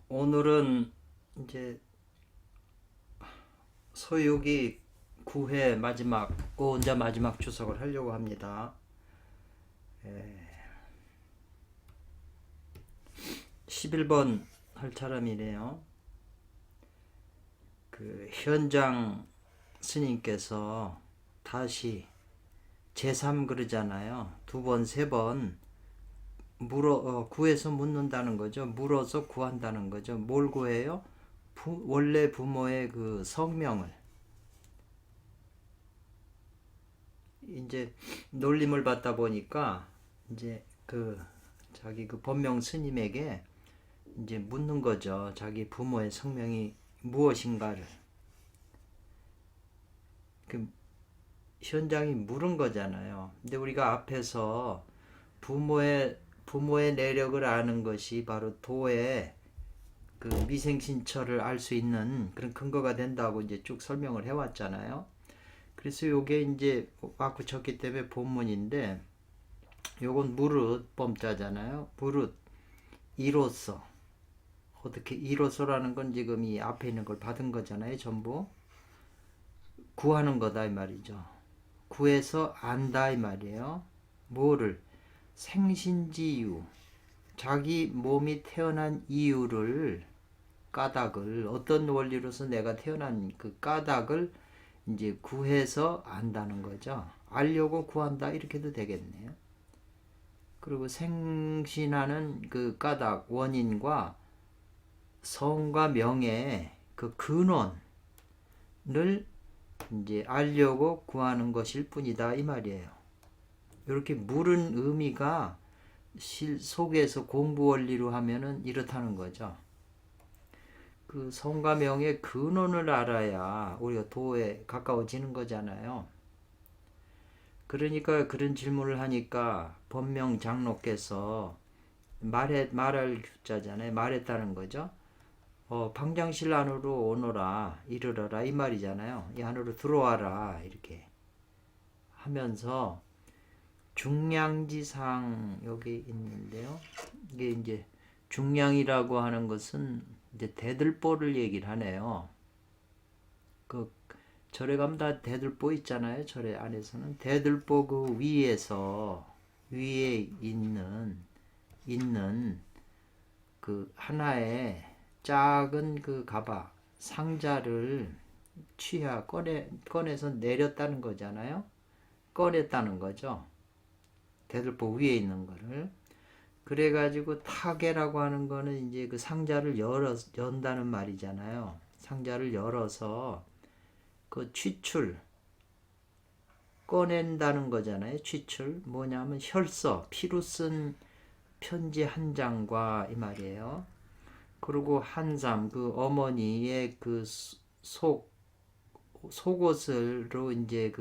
오늘은 이제 서유기 9회 마지막, 고혼자 마지막 주석을 하려고 합니다. 11번 할 사람이네요. 그 현장 스님께서 다시 제3 그러잖아요. 두 번, 세 번 구해서 묻는다는 거죠. 물어서 구한다는 거죠. 뭘 구해요? 원래 부모의 그 성명을. 이제 놀림을 받다 보니까 이제 자기 법명 스님에게 이제 묻는 거죠. 자기 부모의 성명이 무엇인가를. 그 현장이 물은 거잖아요. 근데 우리가 앞에서 부모의 내력을 아는 것이 바로 도의 그 미생신처를 알 수 있는 그런 근거가 된다고 이제 쭉 설명을 해왔잖아요. 그래서 요게 이제 와꾸 쳤기 때문에 본문인데, 요건 무릇 범자잖아요. 무릇 이로써. 어떻게 이로써라는 건 지금 이 앞에 있는 걸 받은 거잖아요. 전부 구하는 거다 이 말이죠. 구해서 안다 이 말이에요. 뭐를? 생신지유, 자기 몸이 태어난 이유를, 까닭을, 어떤 원리로서 내가 태어난 그 까닭을 이제 구해서 안다는 거죠. 알려고 구한다 이렇게도 되겠네요. 그리고 생신하는 그 까닭, 원인과 성과 명의 그 근원을 이제 알려고 구하는 것일 뿐이다 이 말이에요. 이렇게 물은 의미가 속에서 공부 원리로 하면은 이렇다는 거죠. 그 성과 명의 근원을 알아야 우리가 도에 가까워지는 거잖아요. 그러니까 그런 질문을 하니까 법명 장로께서 말할 규자잖아요. 말했다는 거죠. 방장실 안으로 오너라, 이르러라 이 말이잖아요. 이 안으로 들어와라 이렇게 하면서 중량지상 여기 있는데요. 이게 이제 중량이라고 하는 것은 이제 대들보를 얘기를 하네요. 그 절에 가면 다 대들보 있잖아요. 절에 안에서는 대들보 그 위에 있는 그 하나의 작은 그 가방 상자를 꺼내서 내렸다는 거잖아요. 꺼냈다는 거죠. 대들보 위에 있는 거를. 그래가지고 타계라고 하는 거는 이제 그 상자를 연다는 말이잖아요. 상자를 열어서 그 꺼낸다는 거잖아요. 뭐냐면 혈서, 피로 쓴 편지 한 장과 이 말이에요. 그리고 한삼, 그 어머니의 그 속옷으로 이제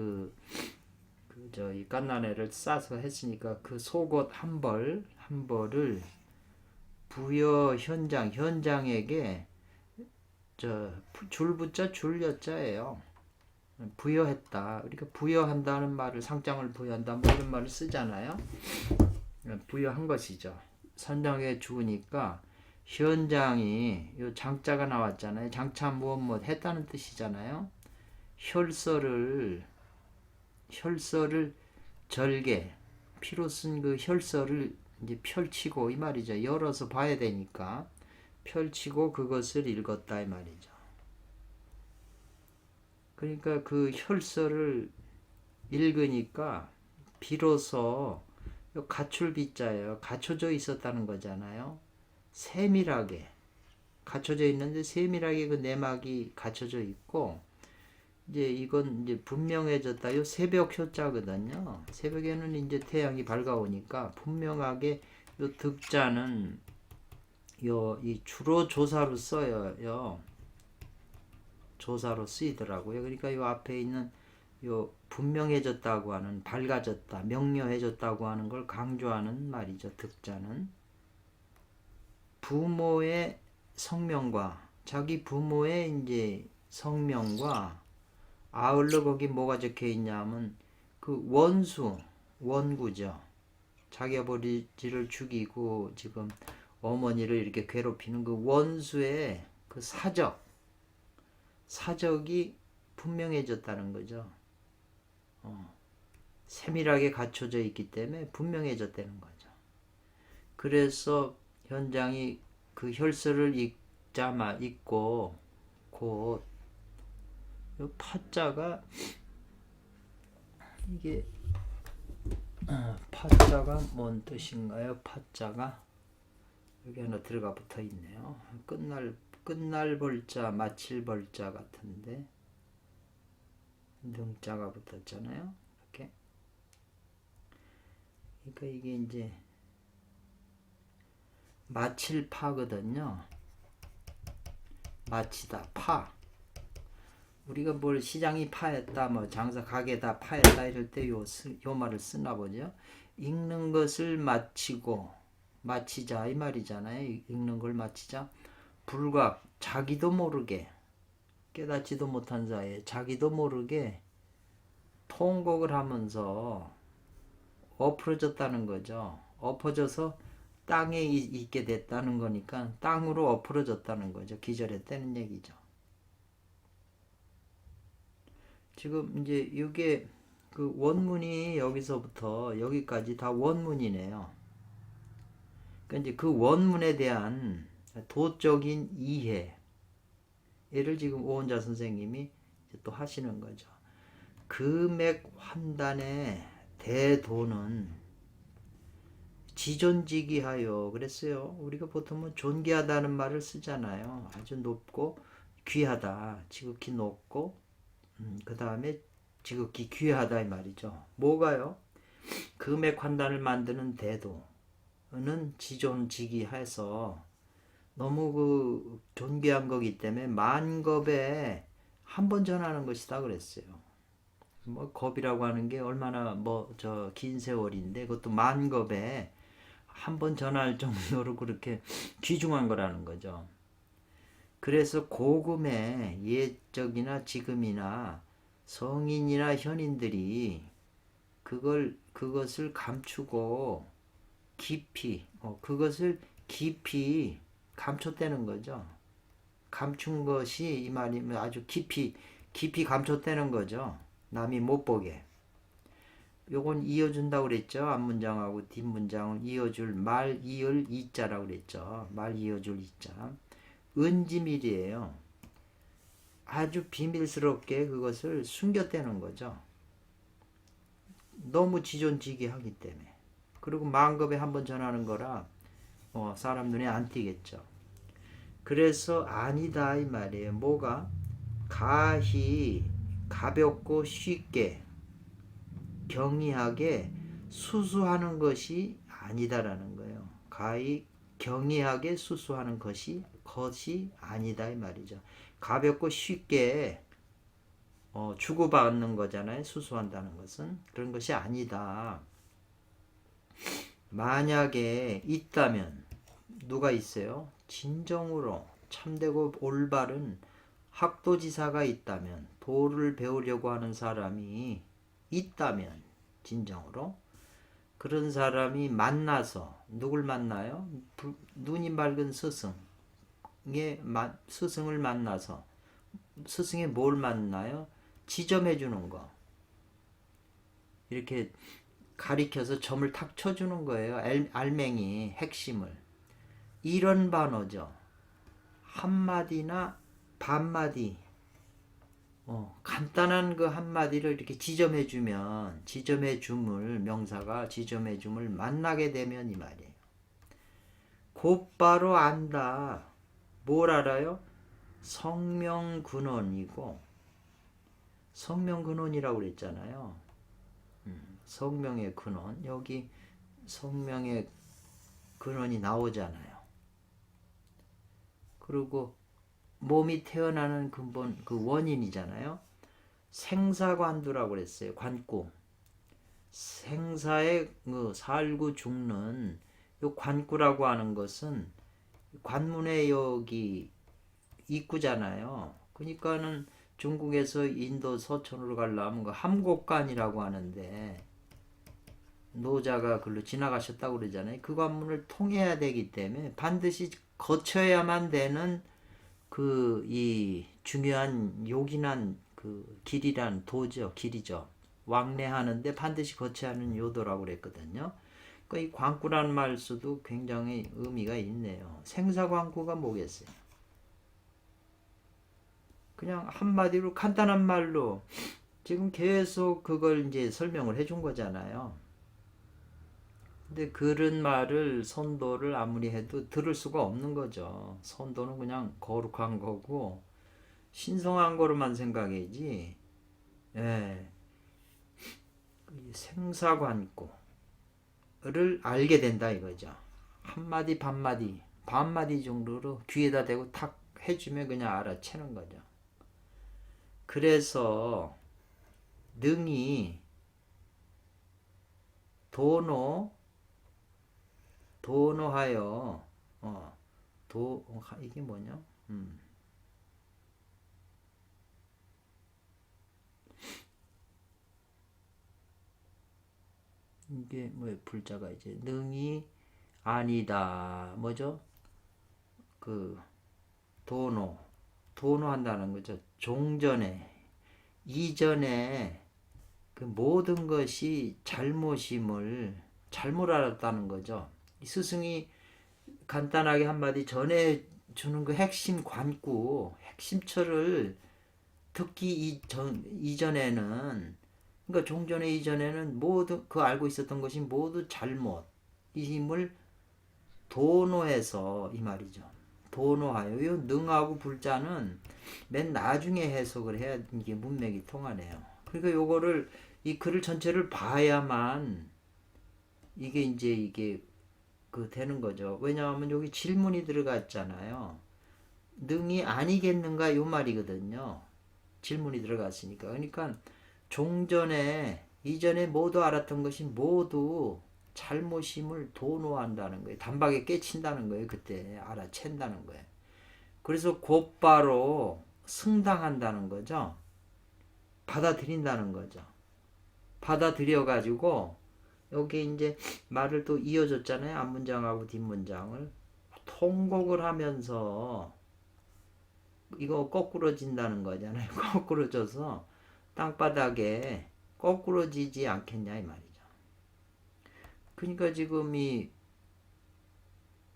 이 갓난애를 싸서 했으니까 그 속옷 한 벌을 현장에게 줄붙자 줄여자예요. 부여했다. 그러니까 부여한다는 말을, 상장을 부여한다 뭐 이런 말을 쓰잖아요. 부여한 것이죠. 선장에 주니까 현장이 요 장자가 나왔잖아요. 장차 무엇 했다는 뜻이잖아요. 혈서를 절개, 피로 쓴 그 혈서를 이제 펼치고 이 말이죠. 열어서 봐야 되니까 펼치고 그것을 읽었다 이 말이죠. 그러니까 그 혈서를 읽으니까 비로소 가출비자예요. 갖춰져 있었다는 거잖아요. 세밀하게 갖춰져 있는데 세밀하게 그 내막이 갖춰져 있고, 이제 이건 이제 분명해졌다. 요 새벽 효자거든요. 새벽에는 이제 태양이 밝아오니까 분명하게 요 득자는 이 주로 조사로 써요. 조사로 쓰이더라고요. 그러니까 요 앞에 있는 요 분명해졌다고 하는, 밝아졌다, 명료해졌다고 하는 걸 강조하는 말이죠. 득자는 부모의 성명과 자기 부모의 이제 성명과 아울러 거기 뭐가 적혀 있냐면 그 원구죠. 자기 아버지를 죽이고 지금 어머니를 이렇게 괴롭히는 그 원수의 그 사적이 분명해졌다는 거죠. 세밀하게 갖춰져 있기 때문에 분명해졌다는 거죠. 그래서 현장이 그 혈서를 읽고 곧 파자가 이게 파자가 뭔 뜻인가요? 파자가 여기 하나 들어가 붙어 있네요. 끝날 벌자, 마칠 벌자 같은데 능자가 붙었잖아요. 이렇게. 그러니까 이게 이제 마칠 파거든요. 마치다 파. 우리가 뭘 시장이 파했다, 뭐 장사 가게다 파했다 이럴 때 요 말을 쓰나 보죠. 읽는 것을 마치자 이 말이잖아요. 읽는 걸 마치자. 불각 자기도 모르게 깨닫지도 못한 사이에 자기도 모르게 통곡을 하면서 엎어졌다는 거죠. 엎어져서 땅에 있게 됐다는 거니까 땅으로 엎어졌다는 거죠. 기절했다는 얘기죠. 지금 이제 이게 그 원문이 여기서부터 여기까지 다 원문이네요. 그러니까 이제 그 원문에 대한 도적인 이해를 지금 오은자 선생님이 또 하시는 거죠. 금액 환단의 대도는 지존지기하여 그랬어요. 우리가 보통은 존귀하다는 말을 쓰잖아요. 아주 높고 귀하다, 지극히 높고 그 다음에 지극히 귀하다 이 말이죠. 뭐가요? 금액 환단을 만드는 대도는 지존지기해서 너무 그 존귀한 거기 때문에 만겁에 한 번 전하는 것이다 그랬어요. 뭐 겁이라고 하는 게 얼마나 긴 세월인데 그것도 만겁에 한 번 전할 정도로 그렇게 귀중한 거라는 거죠. 그래서 고금의 옛적이나 지금이나 성인이나 현인들이 그것을 감추고 그것을 깊이 감췄다는 거죠. 감춘 것이 이 말이면 아주 깊이 감췄다는 거죠. 남이 못 보게. 요건 이어준다고 그랬죠. 앞문장하고 뒷문장을 이어줄 말 이을 이자라고 그랬죠. 말 이어줄 이자. 은지밀이에요. 아주 비밀스럽게 그것을 숨겼다는 거죠. 너무 지존지기하기 때문에. 그리고 만겁에 한번 전하는 거라 사람 눈에 안 띄겠죠. 그래서 아니다 이 말이에요. 뭐가? 가볍고 쉽게 경이하게 수수하는 것이 아니다라는 거예요. 경이하게 수수하는 것이 아니다 이 말이죠. 가볍고 쉽게 주고받는 거잖아요. 수수한다는 것은 그런 것이 아니다. 만약에 있다면 누가 있어요? 진정으로 참되고 올바른 학도지사가 있다면, 도를 배우려고 하는 사람이 있다면, 진정으로 그런 사람이 만나서 누굴 만나요? 눈이 맑은 스승을 만나서 스승이 뭘 만나요? 지점해 주는 거. 이렇게 가리켜서 점을 탁 쳐주는 거예요. 알맹이 핵심을. 이런 반어죠. 한마디나 반마디 간단한 그 한마디를 이렇게 지점해 줌을 명사가 지점해 줌을 만나게 되면 이 말이에요. 곧바로 안다. 뭘 알아요? 성명근원이고 성명근원이라고 그랬잖아요. 성명의 근원. 여기 성명의 근원이 나오잖아요. 그리고 몸이 태어나는 근본 그 원인이잖아요. 생사관두라고 그랬어요. 관구. 생사에 살고 죽는 요 관구라고 하는 것은 관문의 여기 입구잖아요. 그러니까는 중국에서 인도 서천으로 가려면 그 함곡관이라고 하는데 노자가 글로 지나가셨다고 그러잖아요. 그 관문을 통해야 되기 때문에 반드시 거쳐야만 되는 그 이 중요한 요긴한 그 길이란 도죠. 길이죠. 왕래하는데 반드시 거쳐야 하는 요도라고 그랬거든요. 그러니까 이 광구라는 말수도 굉장히 의미가 있네요. 생사광구가 뭐겠어요? 그냥 한마디로 간단한 말로 지금 계속 그걸 이제 설명을 해준 거잖아요. 근데 그런 말을 선도를 아무리 해도 들을 수가 없는 거죠. 선도는 그냥 거룩한 거고 신성한 거로만 생각해야지. 예, 생사관구를 알게 된다 이거죠. 한마디 반마디 정도로 귀에다 대고 탁 해주면 그냥 알아채는 거죠. 그래서 능히 도노하여 이게 뭐냐? 이게 뭐 불자가 이제 능이 아니다 뭐죠? 그 도노한다는 거죠. 종전에 이전에 그 모든 것이 잘못 알았다는 거죠. 스승이 간단하게 한마디 전해 주는 그 핵심 관구, 핵심처를 듣기 이전에는, 그러니까 종전에 이전에는 모두 그 알고 있었던 것이 모두 잘못임을 도노해서 이 말이죠. 도노하여. 이 능하고 불자는 맨 나중에 해석을 해야 이게 문맥이 통하네요. 그러니까 요거를 이 글을 전체를 봐야만 이게 그 되는 거죠. 왜냐하면 여기 질문이 들어갔잖아요. 능이 아니겠는가 요 말이거든요. 질문이 들어갔으니까. 그러니까 종전에 이전에 모두 알았던 것이 모두 잘못임을 도노한다는 거예요. 단박에 깨친다는 거예요. 그때 알아챈다는 거예요. 그래서 곧바로 승당한다는 거죠. 받아들인다는 거죠. 받아들여 가지고 여기 이제 말을 또 이어줬잖아요. 앞문장하고 뒷문장을 통곡을 하면서 이거 거꾸러진다는 거잖아요. 거꾸러져서 땅바닥에 거꾸러지지 않겠냐 이 말이죠. 그러니까 지금 이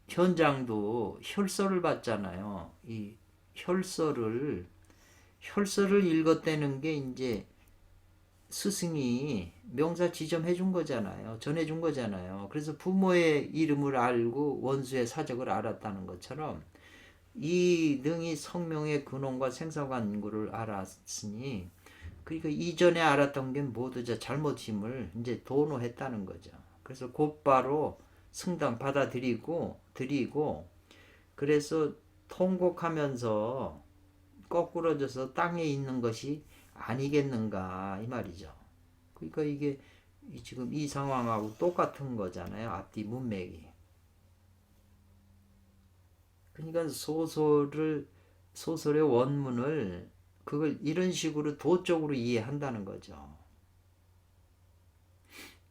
현장도 혈서를 받잖아요. 이 혈서를 읽었다는 게 이제 스승이 명사 지점해 준 거잖아요. 전해 준 거잖아요. 그래서 부모의 이름을 알고 원수의 사적을 알았다는 것처럼 이 능이 성명의 근원과 생사관구를 알았으니, 그러니까 이전에 알았던 게 모두 잘못임을 이제 도노했다는 거죠. 그래서 곧바로 승당 드리고 그래서 통곡하면서 거꾸러져서 땅에 있는 것이 아니겠는가 이 말이죠. 그러니까 이게 지금 이 상황하고 똑같은 거잖아요. 앞뒤 문맥이. 그러니까 소설의 원문을 그걸 이런 식으로 도적으로 이해한다는 거죠.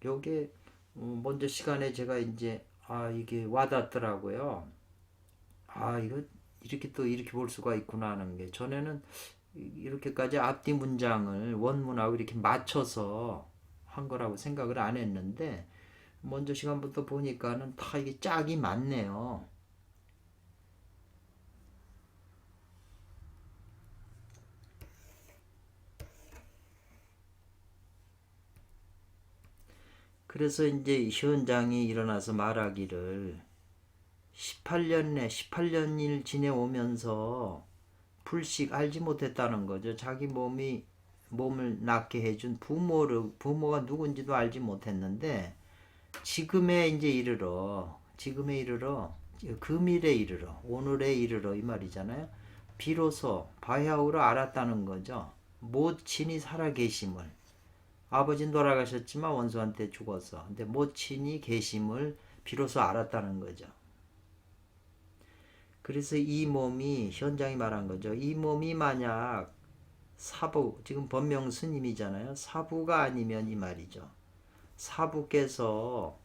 요게 먼저 시간에 제가 이제 이게 와닿더라고요. 이거 이렇게 또 이렇게 볼 수가 있구나 하는 게, 전에는 이렇게까지 앞뒤 문장을 원문하고 이렇게 맞춰서 한 거라고 생각을 안 했는데 먼저 시간부터 보니까는 다 이게 짝이 맞네요. 그래서 이제 현장이 일어나서 말하기를 18년일 지내오면서 불식 알지 못했다는 거죠. 자기 몸을 낳게 해준 부모가 누군지도 알지 못했는데 지금에 이르러 금일에 이르러 오늘에 이르러 이 말이잖아요. 비로소 바야흐로 알았다는 거죠. 모친이 살아계심을. 아버지는 돌아가셨지만 원수한테 죽어서. 근데 모친이 계심을 비로소 알았다는 거죠. 그래서 이 몸이, 현장이 말한 거죠. 이 몸이 만약 사부, 지금 법명 스님이잖아요. 사부가 아니면 이 말이죠. 사부께서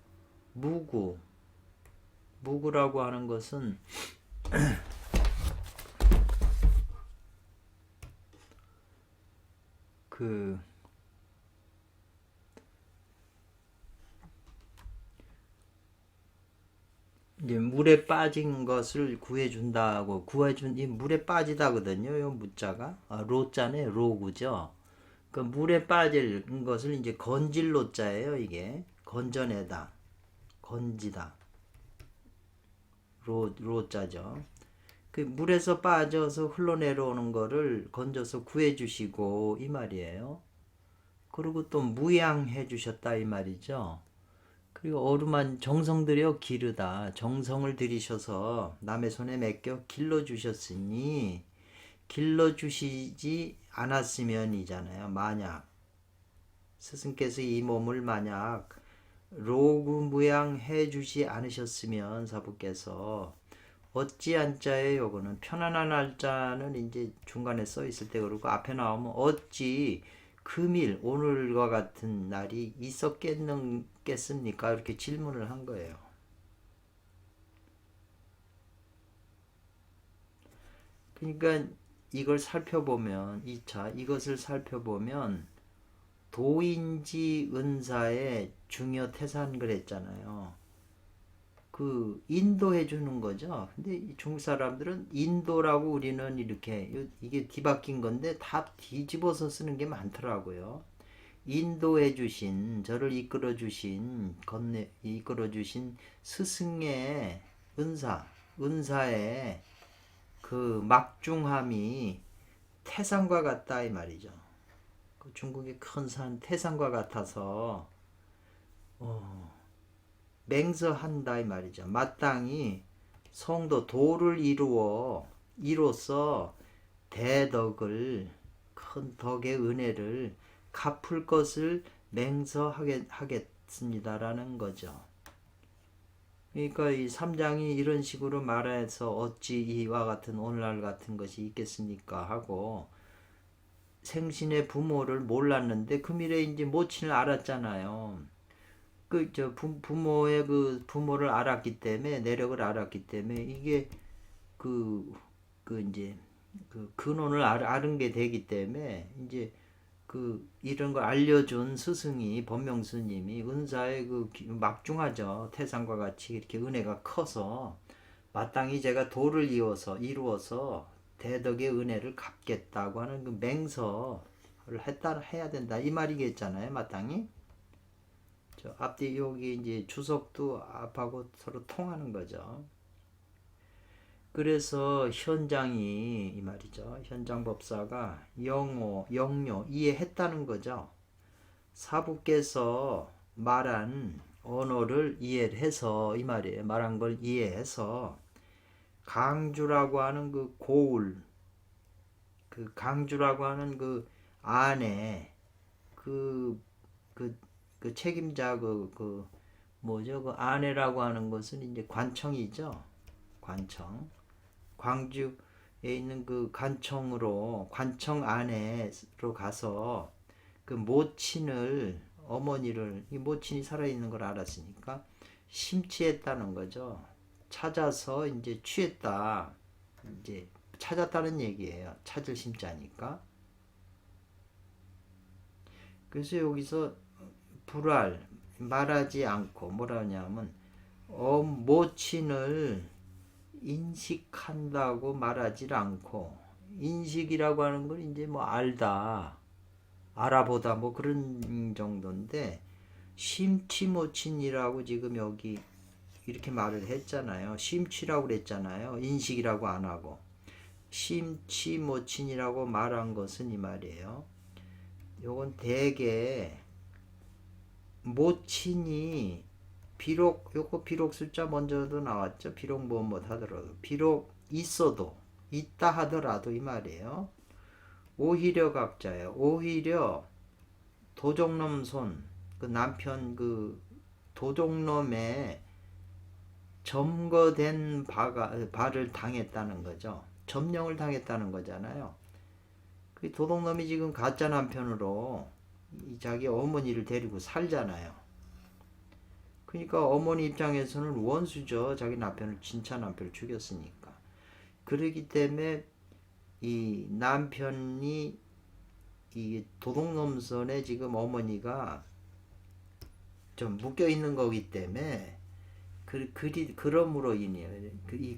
무구라고 하는 것은 그 이제 물에 빠진 것을 구해준다고 이 물에 빠지다거든요. 요 무자가 로자네 로구죠. 그 물에 빠질 것을 이제 건질 로자예요. 이게 건져내다, 건지다 로자죠. 그 물에서 빠져서 흘러내려오는 거를 건져서 구해주시고 이 말이에요. 그리고 또 무양해 주셨다 이 말이죠. 그리고 어루만 정성 들여 기르다. 정성을 들이셔서 남의 손에 맡겨 길러주셨으니 길러주시지 않았으면이잖아요. 만약 스승께서 이 몸을 만약 로구무양해 주지 않으셨으면 사부께서 어찌한 자에 요거는 편안한 할자는 이제 중간에 써 있을 때 그러고 앞에 나오면 어찌 금일 오늘과 같은 날이 있었겠습니까? 이렇게 질문을 한 거예요. 그러니까 이걸 살펴보면 2차 이것을 살펴보면 도인지 은사의 중요 태산 그랬잖아요. 그 인도해 주는 거죠. 근데 중국 사람들은 인도라고 우리는 이렇게 이게 뒤바뀐 건데 다 뒤집어서 쓰는 게 많더라고요. 인도해 주신 저를 이끌어 주신 이끌어 주신 스승의 은사의 그 막중함이 태산과 같다 이 말이죠. 그 중국의 큰 산 태산과 같아서 맹서한다 이 말이죠. 마땅히 성도 도를 이로써 대덕을 큰 덕의 은혜를 갚을 것을 맹서하겠습니다라는 거죠. 그러니까 이 3장이 이런 식으로 말해서 어찌 이와 같은 오늘날 같은 것이 있겠습니까 하고 생신의 부모를 몰랐는데 그 미래에 이제 모친을 알았잖아요. 부모의 그 부모를 알았기 때문에 내력을 알았기 때문에 이게 이제 그 근원을 아는 게 되기 때문에 이제 이런 걸 알려준 스승이 법명스님이 은사의 막중하죠. 태산과 같이 이렇게 은혜가 커서 마땅히 제가 도를 이루어서 대덕의 은혜를 갚겠다고 하는 그 맹서를 해야 된다 이 말이겠잖아요. 마땅히. 앞뒤 여기 이제 주석도 앞하고 서로 통하는 거죠. 그래서 현장이 이 말이죠. 현장 법사가 영요 이해했다는 거죠. 사부께서 말한 언어를 이해해서 이 말이에요. 말한 걸 이해해서 강주라고 하는 그 고울 강주라고 하는 그 안에 그 책임자 뭐죠? 그 아내라고 하는 것은 이제 관청이죠. 관청. 광주에 있는 그 관청 안에로 가서 그 어머니를 이 모친이 살아있는 걸 알았으니까 심취했다는 거죠. 찾아서 이제 취했다. 이제 찾았다는 얘기예요. 찾을 심자니까. 그래서 여기서 말하지 않고 뭐라 하냐면 모친을 인식한다고 말하지 않고 인식이라고 하는 건 이제 뭐 알아보다 뭐 그런 정도인데 심취모친이라고 지금 여기 이렇게 말을 했잖아요. 심취라고 그랬잖아요. 인식이라고 안 하고 심취모친이라고 말한 것은 이 말이에요. 요건 대개 모친이 비록 숫자 먼저도 나왔죠. 비록 뭐 하더라도 비록 있다 하더라도 이 말이에요. 오히려 각자예요. 오히려 도적놈 그 남편 도적놈의 점거된 바를 당했다는 거죠. 점령을 당했다는 거잖아요. 그 도둑놈이 지금 가짜 남편으로 자기 어머니를 데리고 살잖아요. 그러니까 어머니 입장에서는 원수죠. 자기 남편을 진짜 남편을 죽였으니까. 그러기 때문에 이 남편이 이 도둑놈손에 지금 어머니가 좀 묶여 있는 거기 때문에 그러므로 인해요.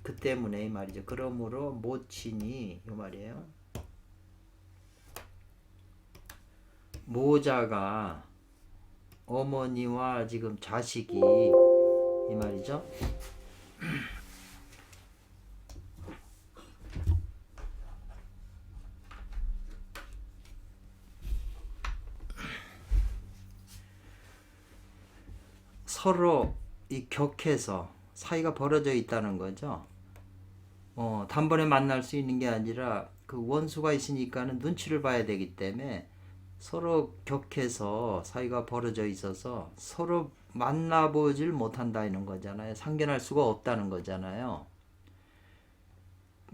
그 때문에 이 말이죠. 그러므로 모친이 이 말이에요. 모자가 어머니와 지금 자식이 이 말이죠. 서로 이 격해서 사이가 벌어져 있다는 거죠. 단번에 만날 수 있는 게 아니라 그 원수가 있으니까는 눈치를 봐야 되기 때문에 서로 격해서 사이가 벌어져 있어서 서로 만나보질 못한다는 거잖아요. 상견할 수가 없다는 거잖아요.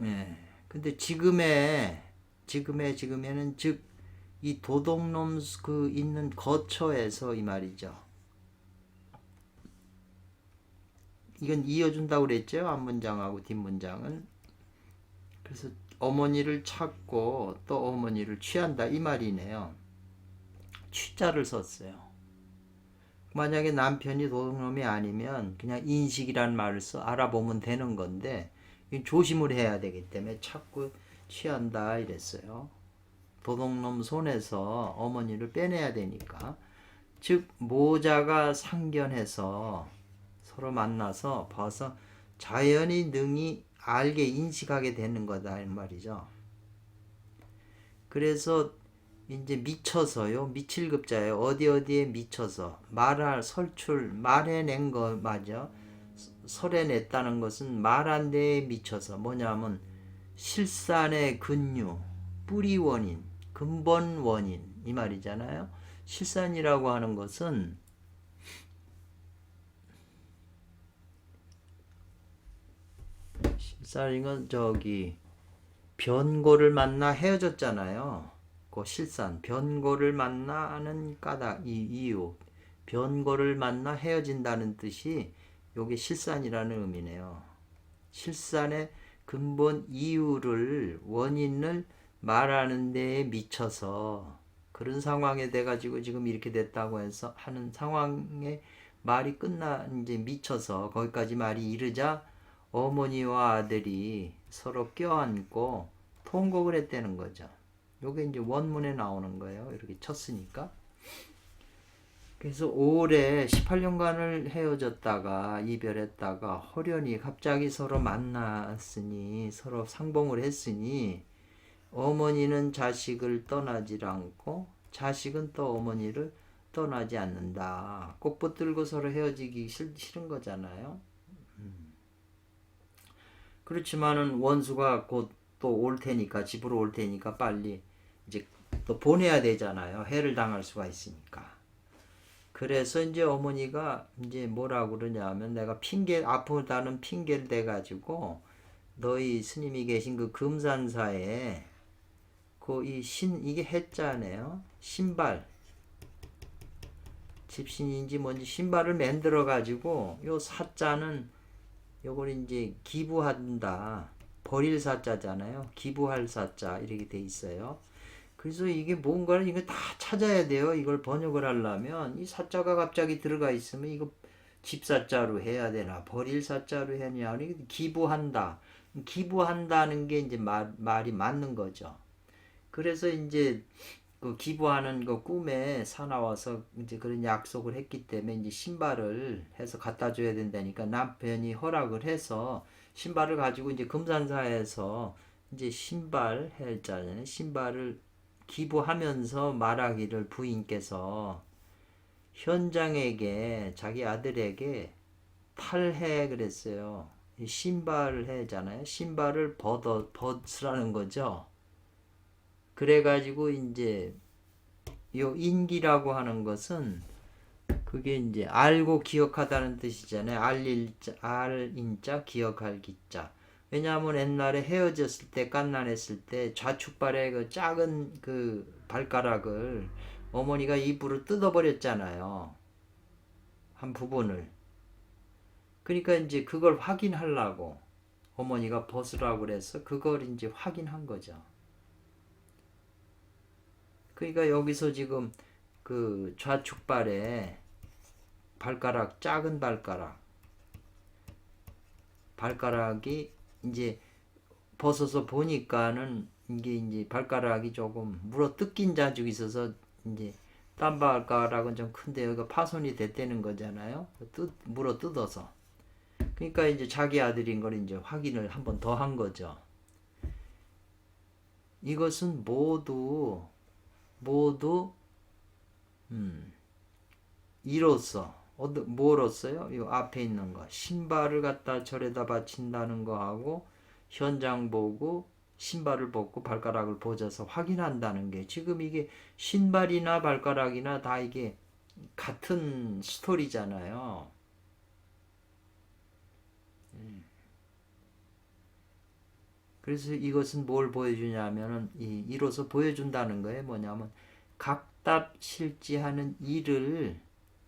예. 근데 지금에는 즉 이 도둑놈 그 있는 거처에서 이 말이죠. 이건 이어준다고 그랬죠. 앞문장하고 뒷문장은. 그래서 어머니를 찾고 또 어머니를 취한다 이 말이네요. 취자를 썼어요. 만약에 남편이 도둑놈이 아니면 그냥 인식이란 말을 써 알아보면 되는 건데 조심을 해야 되기 때문에 찾고 취한다 이랬어요. 도둑놈 손에서 어머니를 빼내야 되니까. 즉 모자가 상견해서 서로 만나서 봐서 자연히 능히 알게 인식하게 되는 거다 이 말이죠. 그래서 이제 미쳐서요. 미칠급자예요. 어디에 미쳐서 설출 말해낸 거 맞아. 설해냈다는 것은 말한 데에 미쳐서 뭐냐면 실산의 근유, 뿌리 원인, 근본 원인 이 말이잖아요. 실산이라고 하는 것은 실산이건 변고를 만나 헤어졌잖아요. 그 실산 변고를 만나는 까닭 이 이유 변고를 만나 헤어진다는 뜻이 요게 실산이라는 의미네요. 실산의 근본 이유를 원인을 말하는 데에 미쳐서 그런 상황에 돼 가지고 지금 이렇게 됐다고 해서 하는 상황에 말이 이제 미쳐서 거기까지 말이 이르자 어머니와 아들이 서로 껴안고 통곡을 했다는 거죠. 요게 이제 원문에 나오는 거예요. 이렇게 쳤으니까. 그래서 올해 18년간을 헤어졌다가 이별했다가 호련히 갑자기 서로 만났으니 서로 상봉을 했으니 어머니는 자식을 떠나질 않고 자식은 또 어머니를 떠나지 않는다. 꼭 붙들고 서로 헤어지기 싫은 거잖아요. 그렇지만은 원수가 곧 또 올 테니까 집으로 올 테니까 빨리 이제 또 보내야 되잖아요. 해를 당할 수가 있으니까. 그래서 이제 어머니가 이제 뭐라고 그러냐면 내가 아프다는 핑계를 대가지고 너희 스님이 계신 그 금산사에 이게 해자네요. 신발. 집신인지 뭔지 신발을 만들어 가지고 요 사자는 요걸 이제 기부한다. 버릴 사자잖아요. 기부할 사자 이렇게 돼 있어요. 그래서 이게 뭔가를 이거 다 찾아야 돼요. 이걸 번역을 하려면 이 사자가 갑자기 들어가 있으면 이거 집사자로 해야 되나 버릴 사자로 해야 되냐. 기부한다. 기부한다는 게 이제 말이 맞는 거죠. 그래서 이제 그 기부하는 그 꿈에 사나워서 이제 그런 약속을 했기 때문에 이제 신발을 해서 갖다 줘야 된다니까 남편이 허락을 해서 신발을 가지고 이제 금산사에서 이제 신발 했잖아요. 신발을 기부하면서 말하기를 부인께서 현장에게 자기 아들에게 탈해 그랬어요. 신발을 해잖아요. 신발을 벗으라는 거죠. 그래가지고 이제 요 인기라고 하는 것은 그게 이제 알고 기억하다는 뜻이잖아요. 알인자 기억할 기자. 왜냐하면 옛날에 헤어졌을 때 깐난했을 때 좌측발의 그 작은 그 발가락을 어머니가 입으로 뜯어버렸잖아요. 한 부분을. 그러니까 이제 그걸 확인하려고 어머니가 벗으라고 그래서 그걸 이제 확인한 거죠. 그러니까 여기서 지금 그 좌측발에 발가락, 작은 발가락이 이제 벗어서 보니까는 이게 이제 발가락이 조금 물어 뜯긴 자국이 있어서 이제 딴 발가락은 좀 큰데 여기가 파손이 됐다는 거잖아요. 물어 뜯어서. 그러니까 이제 자기 아들인 걸 이제 확인을 한 번 더 한 거죠. 이것은 모두 이로써 뭐로써요? 이 앞에 있는 거 신발을 갖다 절에다 바친다는 거하고 현장 보고 신발을 벗고 발가락을 보져서 확인한다는 게 지금 이게 신발이나 발가락이나 다 이게 같은 스토리잖아요. 그래서 이것은 뭘 보여주냐면은 이로써 보여준다는 거예요. 뭐냐면 각답실지하는 일을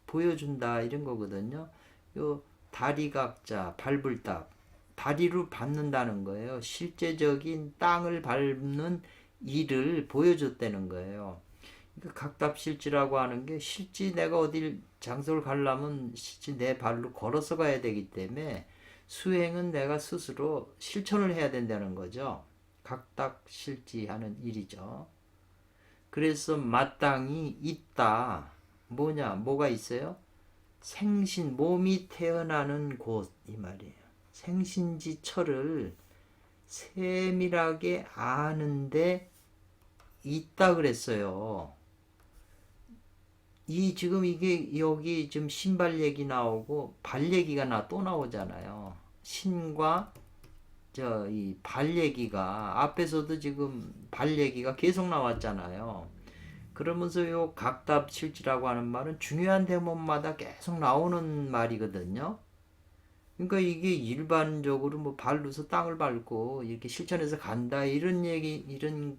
보여준다 이런 거거든요. 요 다리각자 발불답 다리로 밟는다는 거예요. 실제적인 땅을 밟는 일을 보여줬다는 거예요. 그러니까 각답실지라고 하는 게 실제 내가 어딜 장소를 가려면 실제 내 발로 걸어서 가야 되기 때문에 수행은 내가 스스로 실천을 해야 된다는 거죠. 각답실지하는 일이죠. 그래서 마땅히 있다. 뭐가 있어요? 생신, 몸이 태어나는 곳, 이 말이에요. 생신지처를 세밀하게 아는데 있다 그랬어요. 지금 이게 여기 지금 신발 얘기 나오고 발 얘기가 또 나오잖아요. 신과 이 발 얘기가 앞에서도 지금 발 얘기가 계속 나왔잖아요. 그러면서 요 각답실지라고 하는 말은 중요한 대목마다 계속 나오는 말이거든요. 그러니까 이게 일반적으로 뭐 발로서 땅을 밟고 이렇게 실천해서 간다 이런 얘기 이런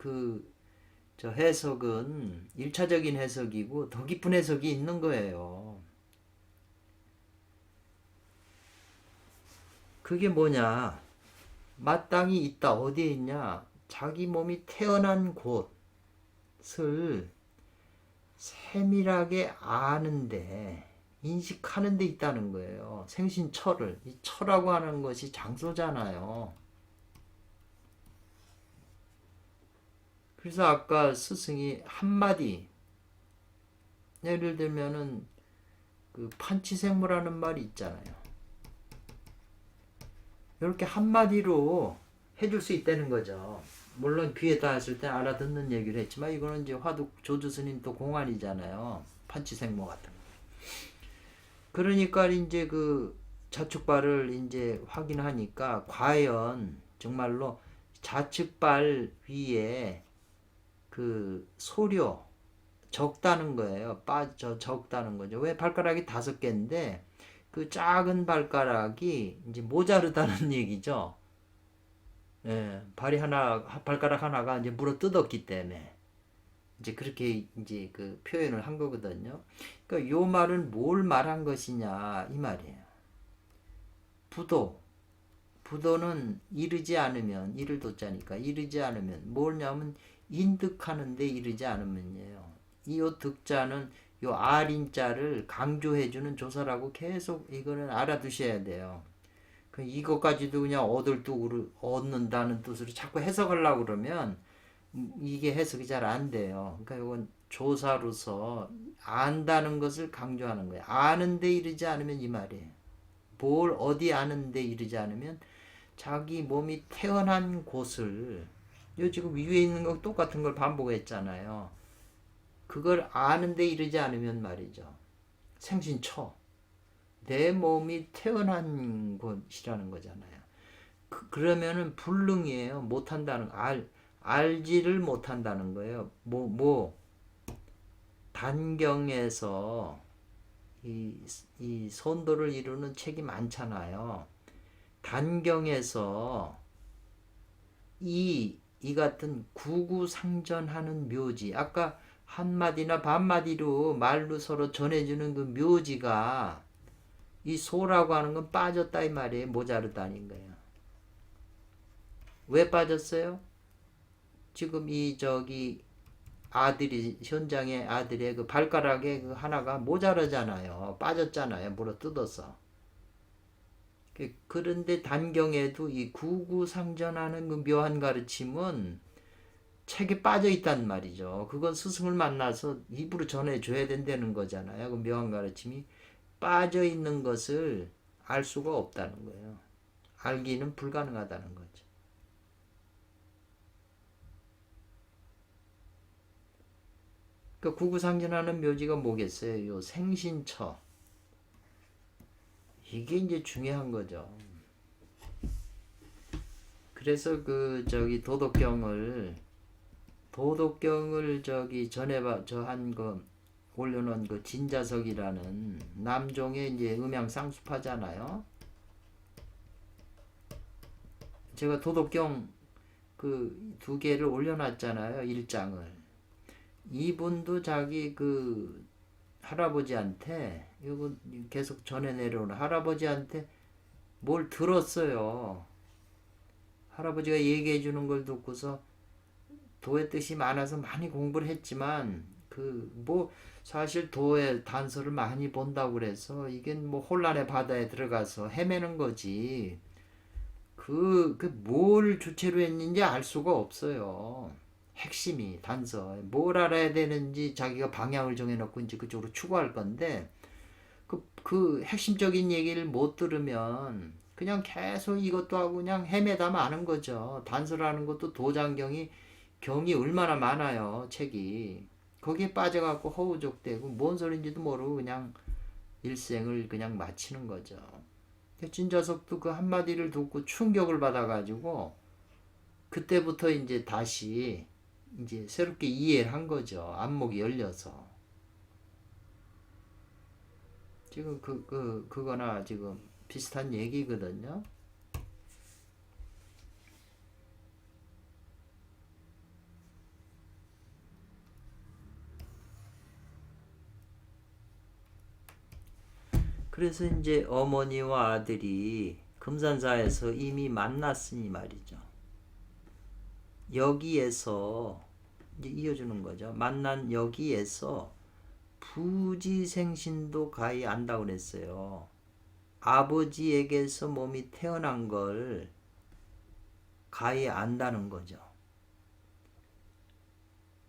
저 해석은 1차적인 해석이고 더 깊은 해석이 있는 거예요. 그게 뭐냐? 마땅히 있다. 어디에 있냐? 자기 몸이 태어난 곳을 세밀하게 아는데 인식하는 데 있다는 거예요. 생신처를. 이 처라고 하는 것이 장소잖아요. 그래서 아까 스승이 한마디 예를 들면은 그 판치생모라는 말이 있잖아요. 이렇게 한마디로 해줄 수 있다는 거죠. 물론 귀에 닿았을 때 알아듣는 얘기를 했지만 이거는 이제 화두 조주스님 또 공안이잖아요. 판치생모 같은 거. 그러니까 이제 그 좌측발을 이제 확인하니까 과연 정말로 좌측발 위에 그 소료 적다는 거예요. 적다는 거죠. 왜 발가락이 5개인데 그 작은 발가락이 이제 모자르다는 얘기죠. 예, 발가락 하나가 이제 물어 뜯었기 때문에 이제 그렇게 이제 그 표현을 한 거거든요. 그러니까 요 말은 뭘 말한 것이냐 이 말이에요. 부도는 이르지 않으면 이를 돋자니까 이르지 않으면 뭐냐면 인득하는데 이르지 않으면이에요. 이요 득자는 요 알인자를 강조해주는 조사라고 계속 이거는 알아두셔야 돼요. 이것까지도 그냥 얻을 뚝으로 얻는다는 뜻으로 자꾸 해석하려고 그러면 이게 해석이 잘 안 돼요. 그러니까 이건 조사로서 안다는 것을 강조하는 거예요. 아는데 이르지 않으면 이 말이에요. 뭘 어디 아는데 이르지 않으면 자기 몸이 태어난 곳을 요 지금 위에 있는 거 똑같은 걸 반복했잖아요. 그걸 아는데 이르지 않으면 말이죠. 생신처. 내 몸이 태어난 곳이라는 거잖아요. 그러면은 불능이에요. 못한다는 알지를 못한다는 거예요. 단경에서 이 선도를 이루는 책이 많잖아요. 단경에서 이 같은 구구상전하는 묘지 아까 한마디나 반마디로 말로 서로 전해주는 그 묘지가 이 소라고 하는 건 빠졌다 이 말이에요. 모자르다는 거예요. 왜 빠졌어요? 지금 이 저기 아들이 현장의 아들의 그 발가락에 그 하나가 모자르잖아요. 빠졌잖아요. 물어 뜯어서. 그런데 단경에도 이 구구상전하는 그 묘한 가르침은 책에 빠져 있단 말이죠. 그건 스승을 만나서 입으로 전해줘야 된다는 거잖아요. 그 묘한 가르침이 빠져 있는 것을 알 수가 없다는 거예요. 알기는 불가능하다는 거죠. 그 구구상전하는 묘지가 뭐겠어요? 요 생신처. 이게 이제 중요한 거죠. 그래서 그 저기 도덕경을 저기 전해봐 저 한 거 올려놓은 그 진자석이라는 남종의 이제 음양 쌍수파잖아요. 제가 도덕경 그 두 개를 올려놨잖아요. 1장을. 이분도 자기 그 할아버지한테 이거 계속 전해 내려오는 할아버지한테 뭘 들었어요. 할아버지가 얘기해 주는 걸 듣고서 도의 뜻이 많아서 많이 공부를 했지만 그 뭐 사실 도의 단서를 많이 본다고 그래서 이게 뭐 혼란의 바다에 들어가서 헤매는 거지. 그 뭘 주체로 했는지 알 수가 없어요. 핵심이 단서 뭘 알아야 되는지 자기가 방향을 정해놓고 이제 그쪽으로 추구할 건데 그 핵심적인 얘기를 못 들으면 그냥 계속 이것도 하고 그냥 헤매다 마는 거죠. 단서라는 것도 도장경이 경이 얼마나 많아요. 책이 거기에 빠져갖고 허우적대고 뭔 소린지도 모르고 그냥 일생을 그냥 마치는 거죠. 진자석도 그 한마디를 듣고 충격을 받아가지고 그때부터 이제 다시 이제 새롭게 이해를 한 거죠. 안목이 열려서. 지금 그거나 지금 비슷한 얘기거든요. 그래서 이제 어머니와 아들이 금산사에서 이미 만났으니 말이죠. 여기에서 이제 이어주는 거죠. 만난 여기에서 부지생신도 가히 안다고 그랬어요. 아버지에게서 몸이 태어난 걸 가히 안다는 거죠.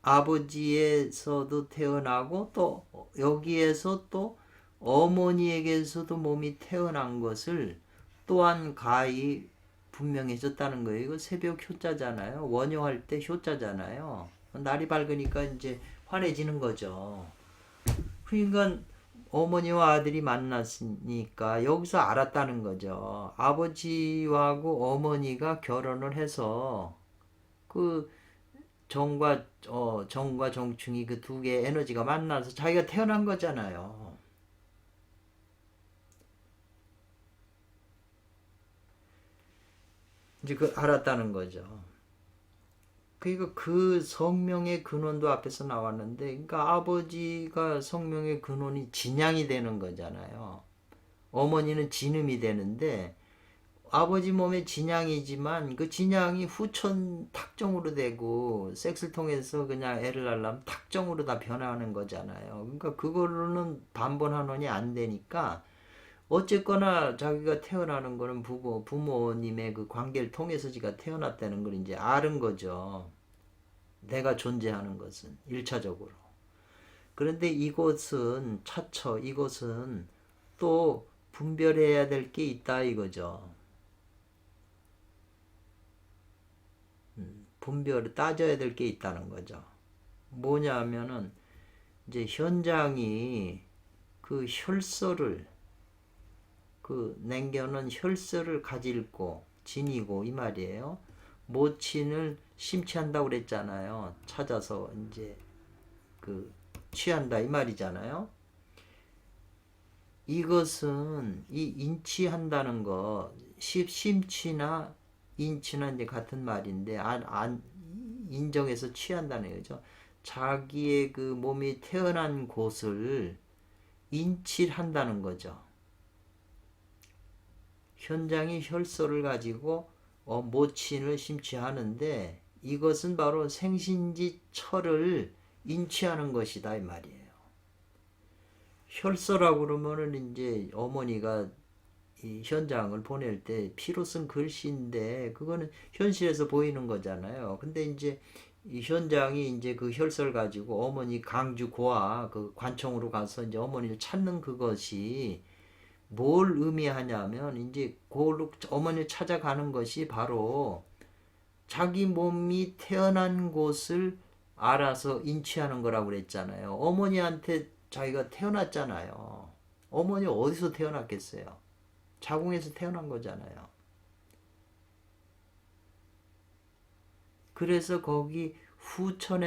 아버지에서도 태어나고 또 여기에서 또 어머니에게서도 몸이 태어난 것을 또한 가히 분명해졌다는 거예요. 이거 새벽 효자잖아요. 원효할 때 효자잖아요. 날이 밝으니까 이제 환해지는 거죠. 그러니까 어머니와 아들이 만났으니까 여기서 알았다는 거죠. 아버지하고 어머니가 결혼을 해서 그 정과 정충이 그 두 개의 에너지가 만나서 자기가 태어난 거잖아요. 이제 그 알았다는 거죠. 그러니까 그 성명의 근원도 앞에서 나왔는데, 그러니까 아버지가 성명의 근원이 진양이 되는 거잖아요. 어머니는 진음이 되는데, 아버지 몸에 진양이지만 그 진양이 후천 탁정으로 되고 섹스를 통해서 그냥 애를 낳으려면 탁정으로 다 변화하는 거잖아요. 그러니까 그거로는 반본환원이 안 되니까 어쨌거나 자기가 태어나는 거는 부모님의 그 관계를 통해서 지가 태어났다는 걸 이제 아는 거죠. 내가 존재하는 것은 1차적으로. 그런데 이곳은 이곳은 또 분별해야 될 게 있다 이거죠. 분별을 따져야 될 게 있다는 거죠. 뭐냐면은 이제 현장이 그 혈서를 그 냉겨는 혈서를 가질고 지니고 이 말이에요. 모친을 심취한다고 그랬잖아요. 찾아서 이제 그 취한다 이 말이잖아요. 이것은 이 인취한다는 거 심취나 인취나 이제 같은 말인데 인정해서 취한다는 거죠. 자기의 그 몸이 태어난 곳을 인취한다는 거죠. 현장이 혈소를 가지고 모친을 심취하는데 이것은 바로 생신지 철을 인취하는 것이다 이 말이에요. 혈서라고 그러면은 이제 어머니가 이 현장을 보낼 때 피로 쓴 글씨인데 그거는 현실에서 보이는 거잖아요. 근데 이제 이 현장이 이제 그 혈서를 가지고 어머니 강주 고아 그 관청으로 가서 이제 어머니를 찾는 그것이 뭘 의미하냐면 이제 그걸로 어머니를 찾아가는 것이 바로 자기 몸이 태어난 곳을 알아서 인취하는 거라고 그랬잖아요. 어머니한테 자기가 태어났잖아요. 어머니 어디서 태어났겠어요? 자궁에서 태어난 거잖아요. 그래서 거기 후천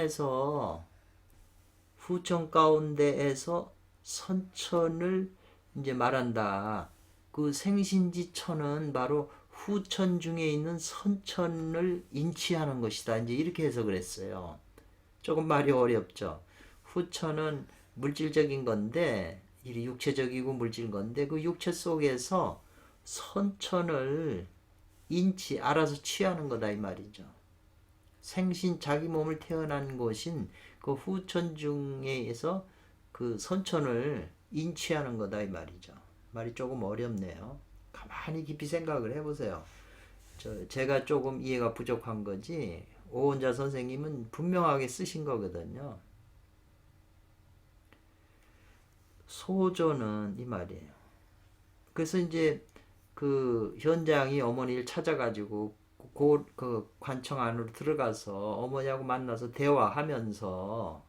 가운데에서 선천을 이제 말한다. 그 생신지천은 바로 후천 중에 있는 선천을 인치하는 것이다. 이제 이렇게 해서 그랬어요. 조금 말이 어렵죠. 후천은 물질적인 건데, 육체적이고 물질 건데, 그 육체 속에서 선천을 알아서 취하는 거다 이 말이죠. 생신 자기 몸을 태어난 곳인 그 후천 중에서 그 선천을 인취하는 거다 이 말이죠. 말이 조금 어렵네요. 가만히 깊이 생각을 해보세요. 제가 조금 이해가 부족한 거지 오은자 선생님은 분명하게 쓰신 거거든요. 소조는 이 말이에요. 그래서 이제 그 현장이 어머니를 찾아가지고 그 관청 안으로 들어가서 어머니하고 만나서 대화하면서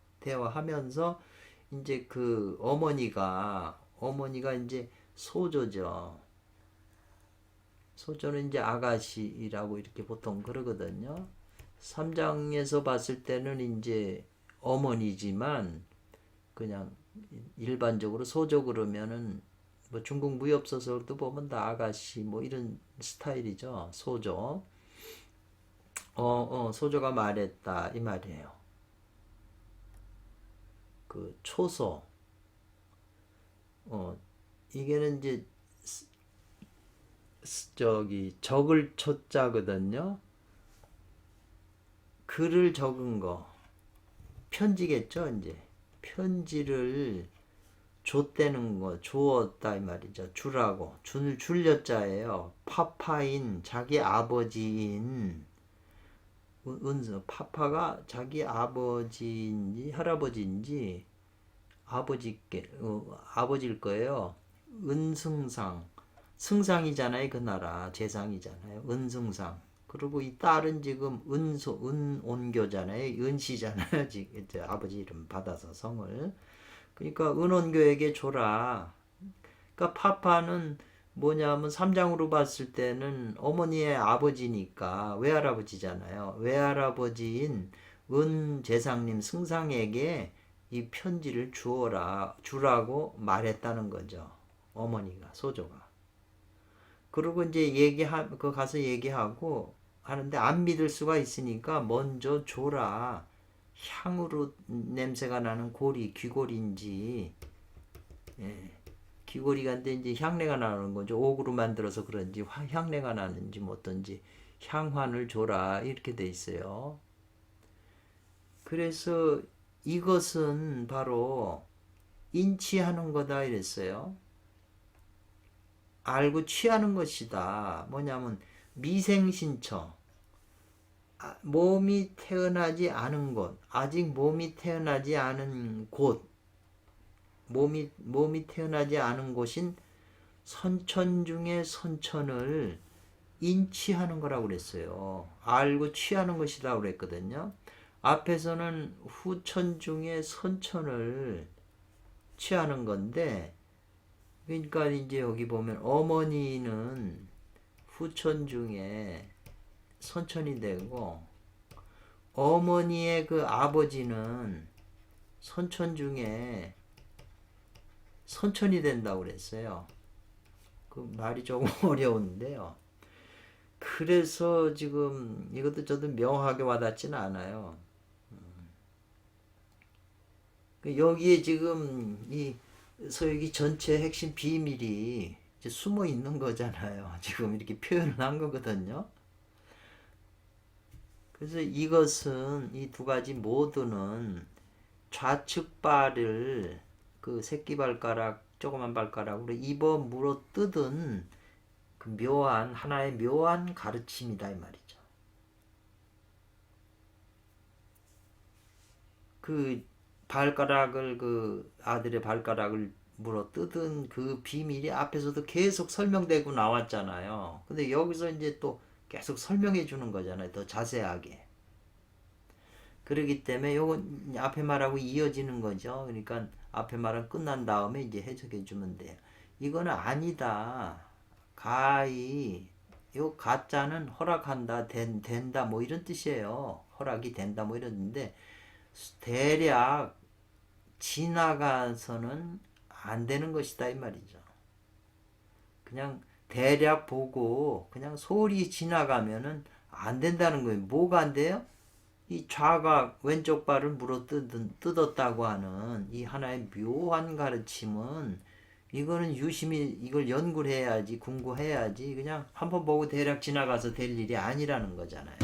이제 그 어머니가 이제 소조죠. 소조는 이제 아가씨라고 이렇게 보통 그러거든요. 3장에서 봤을 때는 이제 어머니지만 그냥 일반적으로 소조 그러면은 뭐 중국 무협소설도 보면 다 아가씨 뭐 이런 스타일이죠. 소조. 소조가 말했다 이 말이에요. 그 초소. 이게는 이제 적을 초자거든요. 글을 적은 거. 편지겠죠, 이제. 편지를 줬다는 거, 주었다 이 말이죠. 주라고. 줄여자예요. 파파인 자기 아버지인 은서 파파가 자기 아버지인지 할아버지인지 아버지일 거예요. 은승상 승상이잖아요. 그 나라 재상이잖아요. 은승상. 그리고 이 딸은 지금 은온교잖아요. 은씨잖아요. 지금 아버지 이름 받아서 성을. 그러니까 은온교에게 줘라. 그러니까 파파는 뭐냐면 3장으로 봤을 때는 어머니의 아버지니까 외할아버지잖아요. 외할아버지인 은재상님 승상에게 이 편지를 주라고 말했다는 거죠. 어머니가 소조가. 그리고 이제 가서 얘기하고 하는데 안 믿을 수가 있으니까 먼저 줘라. 향으로 냄새가 나는 귀고리인지 귀고리가 이제 향내가 나는 거죠. 옥으로 만들어서 그런지 향내가 나는지 뭐 어떤지 향환을 줘라 이렇게 돼 있어요. 그래서 이것은 바로 인치하는 거다 이랬어요. 알고 취하는 것이다. 뭐냐면 미생신처. 몸이 태어나지 않은 곳, 아직 몸이 태어나지 않은 곳, 몸이 태어나지 않은 곳인 선천 중에 선천을 인취하는 거라고 그랬어요. 알고 취하는 것이라고 그랬거든요. 앞에서는 후천 중에 선천을 취하는 건데, 그러니까 이제 여기 보면 어머니는 후천 중에 선천이 되고, 어머니의 그 아버지는 선천 중에 선천이 된다고 그랬어요. 그 말이 조금 어려운데요. 그래서 지금 이것도 저도 명확하게 와닿지는 않아요. 여기에 지금 이 서유기 전체 핵심 비밀이 이제 숨어 있는 거잖아요. 지금 이렇게 표현을 한 거거든요. 그래서 이것은 이 두 가지 모두는 좌측 발을 그 새끼 발가락, 조그만 발가락으로 입어 물어 뜯은 그 묘한 하나의 묘한 가르침이다 이 말이죠. 그 발가락을 그 아들의 발가락을 물어 뜯은 그 비밀이 앞에서도 계속 설명되고 나왔잖아요. 근데 여기서 이제 또 계속 설명해 주는 거잖아요. 더 자세하게. 그러기 때문에 요건 앞에 말하고 이어지는 거죠. 그러니까 앞에 말은 끝난 다음에 이제 해석해 주면 돼요. 이거는 아니다. 가히 요 가짜는 허락한다, 된다 뭐 이런 뜻이에요. 허락이 된다 뭐 이런데 대략 지나가서는 안 되는 것이다 이 말이죠. 그냥 대략 보고 그냥 소리 지나가면은 안 된다는 거예요. 뭐가 안 돼요? 이 좌가 왼쪽 발을 뜯었다고 하는 이 하나의 묘한 가르침은 이거는 유심히 이걸 연구를 해야지 궁구해야지 그냥 한번 보고 대략 지나가서 될 일이 아니라는 거잖아요.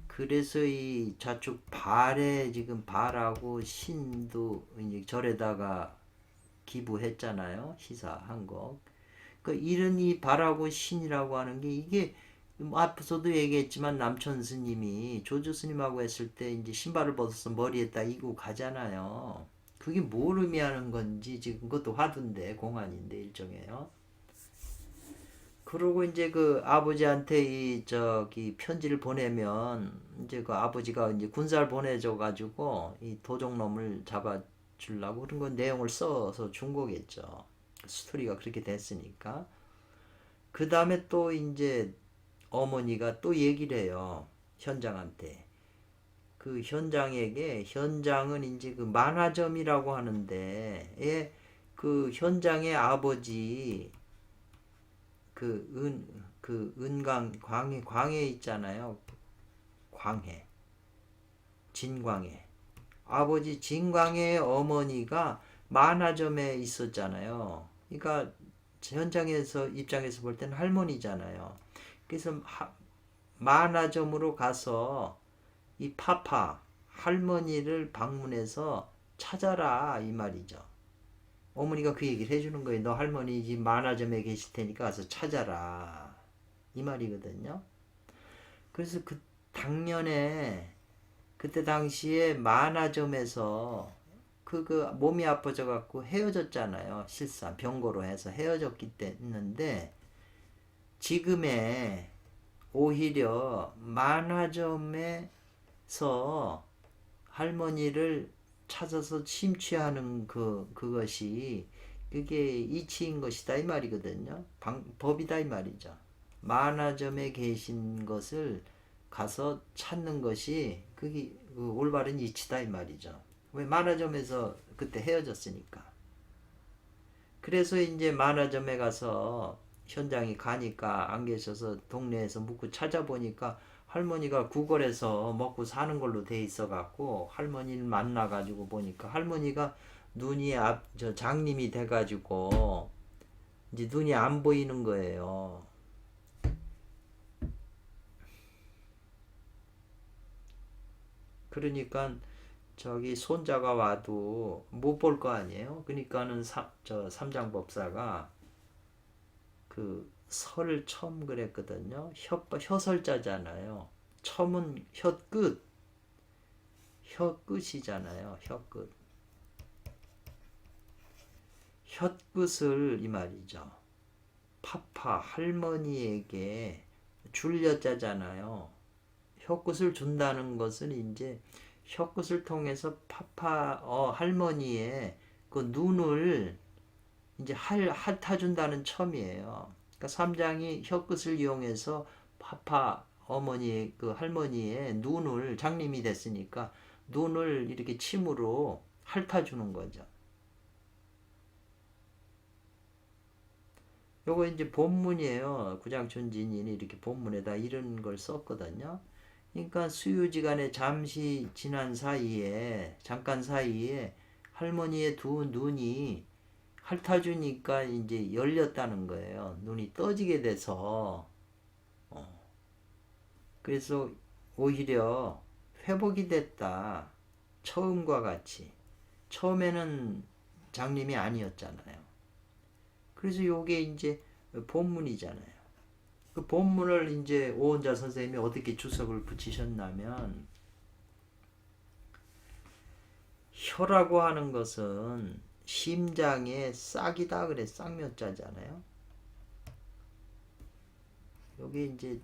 그래서 이 좌측 발에 지금 발하고 신도 이제 절에다가 기부했잖아요. 시사한 거. 그 이런 이 발하고 신이라고 하는 게 이게 뭐 앞서도 얘기했지만 남천 스님이 조주 스님하고 했을 때 이제 신발을 벗어서 머리에다 이고 가잖아요. 그게 뭘 의미하는 건지 지금 그것도 화두인데 공안인데 일종에요. 그러고 이제 그 아버지한테 이 저기 편지를 보내면 이제 그 아버지가 이제 군사를 보내줘 가지고 이 도적놈을 잡아 주려고 그런 건 내용을 써서 준 거겠죠. 스토리가 그렇게 됐으니까. 그 다음에 또 이제 어머니가 또 얘기를 해요. 현장한테. 그 현장에게 현장은 이제 그 만화점이라고 하는데 예, 그 현장의 아버지 그 은강 광해 있잖아요. 광해 진광해 아버지 진광해의 어머니가 만화점에 있었잖아요. 그러니까 현장에서 입장에서 볼 때는 할머니잖아요. 그래서 만화점으로 가서 이 파파 할머니를 방문해서 찾아라 이 말이죠. 어머니가 그 얘기를 해주는 거예요. 너 할머니 집 만화점에 계실 테니까 가서 찾아라 이 말이거든요. 그래서 그 당년에 그때 당시에 만화점에서 그 몸이 아파져 갖고 헤어졌잖아요. 실사 병고로 해서 헤어졌기 때문에 지금의 오히려 만화점에서 할머니를 찾아서 심취하는 그것이 그게 이치인 것이다 이 말이거든요. 법이다 이 말이죠. 만화점에 계신 것을 가서 찾는 것이 그게 그 올바른 이치다 이 말이죠. 왜 만화점에서 그때 헤어졌으니까. 그래서 이제 만화점에 가서 현장이 가니까 안 계셔서 동네에서 묻고 찾아보니까 할머니가 구걸해서 먹고 사는 걸로 돼 있어 갖고 할머니를 만나 가지고 보니까 할머니가 눈이 저 장님이 돼 가지고 이제 눈이 안 보이는 거예요. 그러니까 저기 손자가 와도 못 볼 거 아니에요. 그러니까는 저 삼장법사가 그 설을 첨 그랬거든요. 혀설자잖아요. 첨은 혀끝, 혀끝이잖아요. 혀끝. 혀끝을 이 말이죠. 파파 할머니에게 줄 여자잖아요. 혀끝을 준다는 것은 이제 혀끝을 통해서 파파 할머니의 그 눈을 이제 핥아준다는 첨이에요. 그러니까 삼장이 혀끝을 이용해서 파파 어머니 그 할머니의 눈을 장님이 됐으니까 눈을 이렇게 침으로 핥아주는 거죠. 요거 이제 본문이에요. 구장천진인이 이렇게 본문에다 이런 걸 썼거든요. 그러니까 수유지간에 잠시 지난 사이에 잠깐 사이에 할머니의 두 눈이 핥아주니까 이제 열렸다는 거예요. 눈이 떠지게 돼서. 그래서 오히려 회복이 됐다. 처음과 같이. 처음에는 장님이 아니었잖아요. 그래서 요게 이제 본문이잖아요. 그 본문을 이제 오은자 선생님이 어떻게 주석을 붙이셨냐면, 혀라고 하는 것은 심장의 싹이다 그래. 쌍묘자잖아요. 여기 이제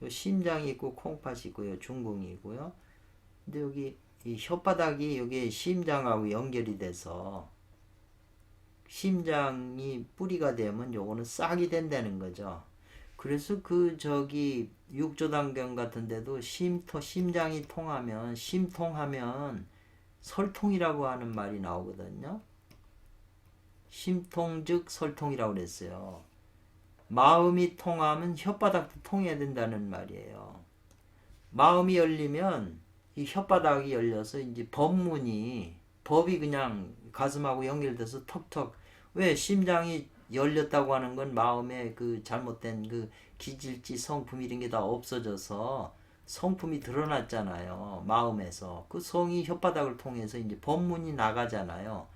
심장이 있고 콩팥이 있고요. 중궁이 있고요. 근데 여기 이 혓바닥이 여기 심장하고 연결이 돼서 심장이 뿌리가 되면 요거는 싹이 된다는 거죠. 그래서 그 저기 육조당경 같은 데도 심장이 통하면 심통하면 설통이라고 하는 말이 나오거든요. 심통 즉 설통이라고 그랬어요. 마음이 통하면 혓바닥도 통해야 된다는 말이에요. 마음이 열리면 이 혓바닥이 열려서 이제 법이 그냥 가슴하고 연결돼서 턱턱. 왜 심장이 열렸다고 하는 건 마음에 그 잘못된 그 기질지 성품 이런 게 다 없어져서 성품이 드러났잖아요. 마음에서 그 성이 혓바닥을 통해서 이제 법문이 나가잖아요.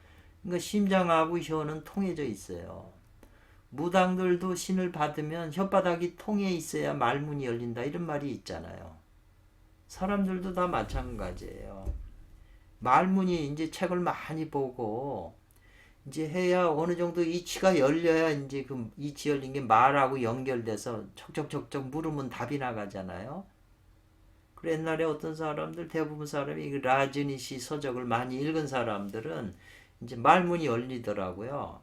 그러니까 심장하고 혀는 통해져 있어요. 무당들도 신을 받으면 혓바닥이 통해 있어야 말문이 열린다 이런 말이 있잖아요. 사람들도 다 마찬가지예요. 말문이 이제 책을 많이 보고 이제 해야 어느 정도 이치가 열려야 이제 그 이치 열린 게 말하고 연결돼서 척척척척 물으면 답이 나가잖아요. 그래 옛날에 어떤 사람들 대부분 사람이 그 라즈니시 서적을 많이 읽은 사람들은 이제 말문이 열리더라고요.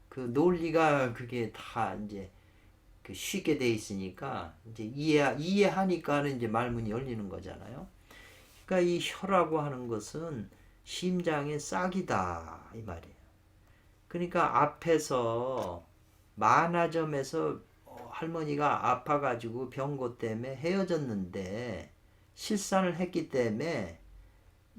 그 논리가 그게 다 이제 그 쉽게 돼 있으니까 이제 이해하니까는 이제 말문이 열리는 거잖아요. 그러니까 이 혀라고 하는 것은 심장의 싹이다 이 말이에요. 그러니까 앞에서 만화점에서 할머니가 아파가지고 병고 때문에 헤어졌는데 실산을 했기 때문에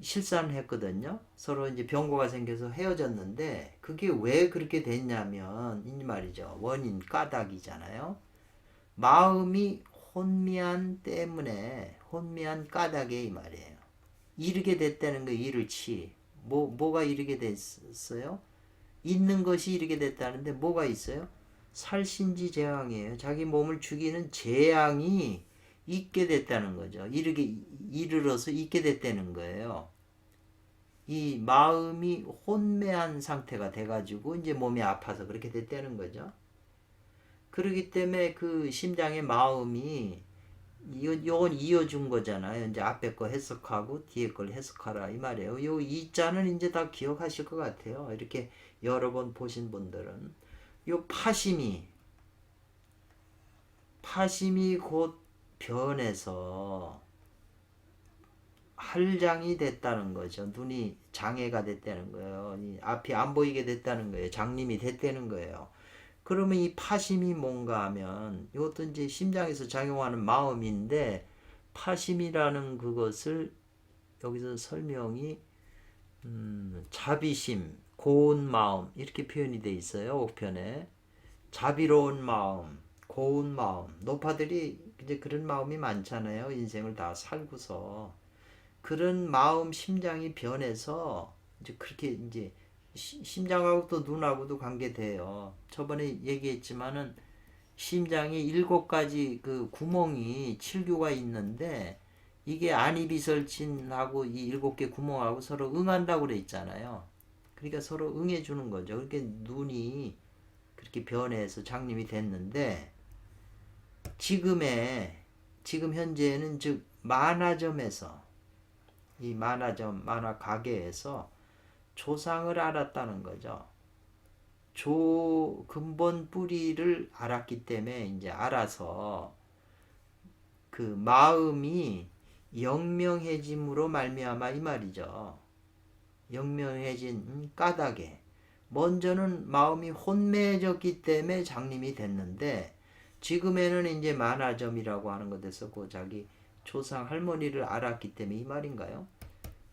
실산을 했거든요. 서로 이제 병고가 생겨서 헤어졌는데 그게 왜 그렇게 됐냐면 이 말이죠. 원인 까닭이잖아요. 마음이 혼미한 때문에 혼미한 까닭에 이 말이에요. 이르게 됐다는 거 이르치. 뭐가 이르게 됐어요? 있는 것이 이르게 됐다는데 뭐가 있어요? 살신지 재앙이에요. 자기 몸을 죽이는 재앙이 있게 됐다는 거죠. 이르러서 있게 됐다는 거예요. 이 마음이 혼매한 상태가 돼가지고 이제 몸이 아파서 그렇게 됐다는 거죠. 그렇기 때문에 그 심장의 마음이 요건 이어준 거잖아요. 이제 앞에 거 해석하고 뒤에 걸 해석하라 이 말이에요. 요 이자는 이제 다 기억하실 것 같아요. 이렇게 여러 번 보신 분들은 요 파심이 곧 변해서 할장이 됐다는 거죠. 눈이 장애가 됐다는 거예요. 앞이 안 보이게 됐다는 거예요. 장님이 됐다는 거예요. 그러면 이 파심이 뭔가 하면 이것도 이제 심장에서 작용하는 마음인데 파심이라는 그것을 여기서 설명이 자비심, 고운 마음 이렇게 표현이 돼 있어요. 5편에 자비로운 마음, 고운 마음. 노파들이 이제 그런 마음이 많잖아요. 인생을 다 살고서 그런 마음 심장이 변해서 이제 그렇게 이제 심장하고 또 눈하고도 관계돼요. 저번에 얘기했지만은 심장에 7가지 그 구멍이 칠교가 있는데 이게 안이비설진하고 이 7개 구멍하고 서로 응한다고 그래 있잖아요. 그러니까 서로 응해 주는 거죠. 그렇게 눈이 그렇게 변해서 장님이 됐는데 지금 현재는 즉 만화점에서 이 만화점 만화 가게에서 조상을 알았다는 거죠. 근본 뿌리를 알았기 때문에 이제 알아서 그 마음이 영명해짐으로 말미암아 이 말이죠. 영명해진 까닭에 먼저는 마음이 혼매해졌기 때문에 장님이 됐는데 지금에는 이제 만화점이라고 하는 것에서 그 자기 조상 할머니를 알았기 때문에 이 말인가요?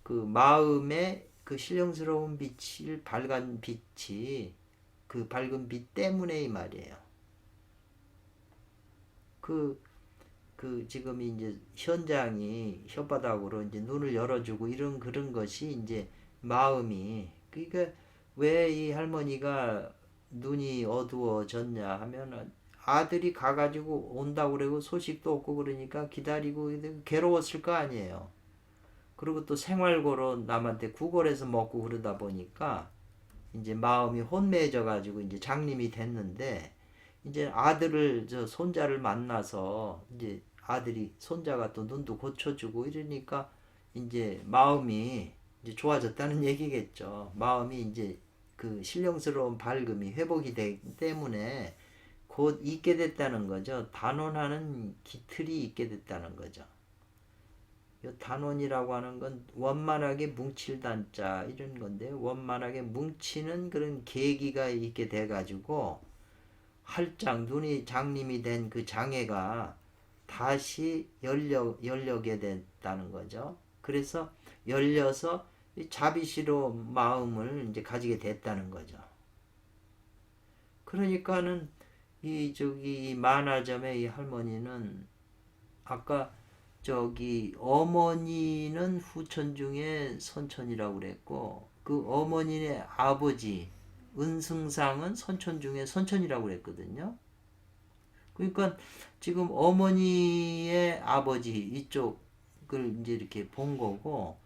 그 마음의 그 신령스러운 빛을 밝은 빛이 그 밝은 빛 때문에 이 말이에요. 지금 이제 현장이 혓바닥으로 이제 눈을 열어주고 이런 그런 것이 이제 마음이 그러니까 왜 이 할머니가 눈이 어두워졌냐 하면은 아들이 가가지고 온다고 그러고 소식도 없고 그러니까 기다리고 괴로웠을 거 아니에요. 그리고 또 생활고로 남한테 구걸해서 먹고 그러다 보니까 이제 마음이 혼매해져 가지고 이제 장님이 됐는데 이제 아들을 손자를 만나서 이제 아들이 손자가 또 눈도 고쳐주고 이러니까 이제 마음이 이제 좋아졌다는 얘기겠죠. 마음이 이제 그 신령스러운 밝음이 회복이 되기 때문에 곧 있게 됐다는 거죠. 단원하는 기틀이 있게 됐다는 거죠. 이 단원이라고 하는 건 원만하게 뭉칠 단자 이런 건데 원만하게 뭉치는 그런 계기가 있게 돼 가지고 활짝 눈이 장님이 된 그 장애가 다시 열려게 됐다는 거죠. 그래서 열려서 자비시로 마음을 이제 가지게 됐다는 거죠. 그러니까는 이 만화점의 이 할머니는 아까 어머니는 후천 중에 선천이라고 그랬고 그 어머니의 아버지 은승상은 선천 중에 선천이라고 그랬거든요. 그러니까 지금 어머니의 아버지 이쪽을 이제 이렇게 본 거고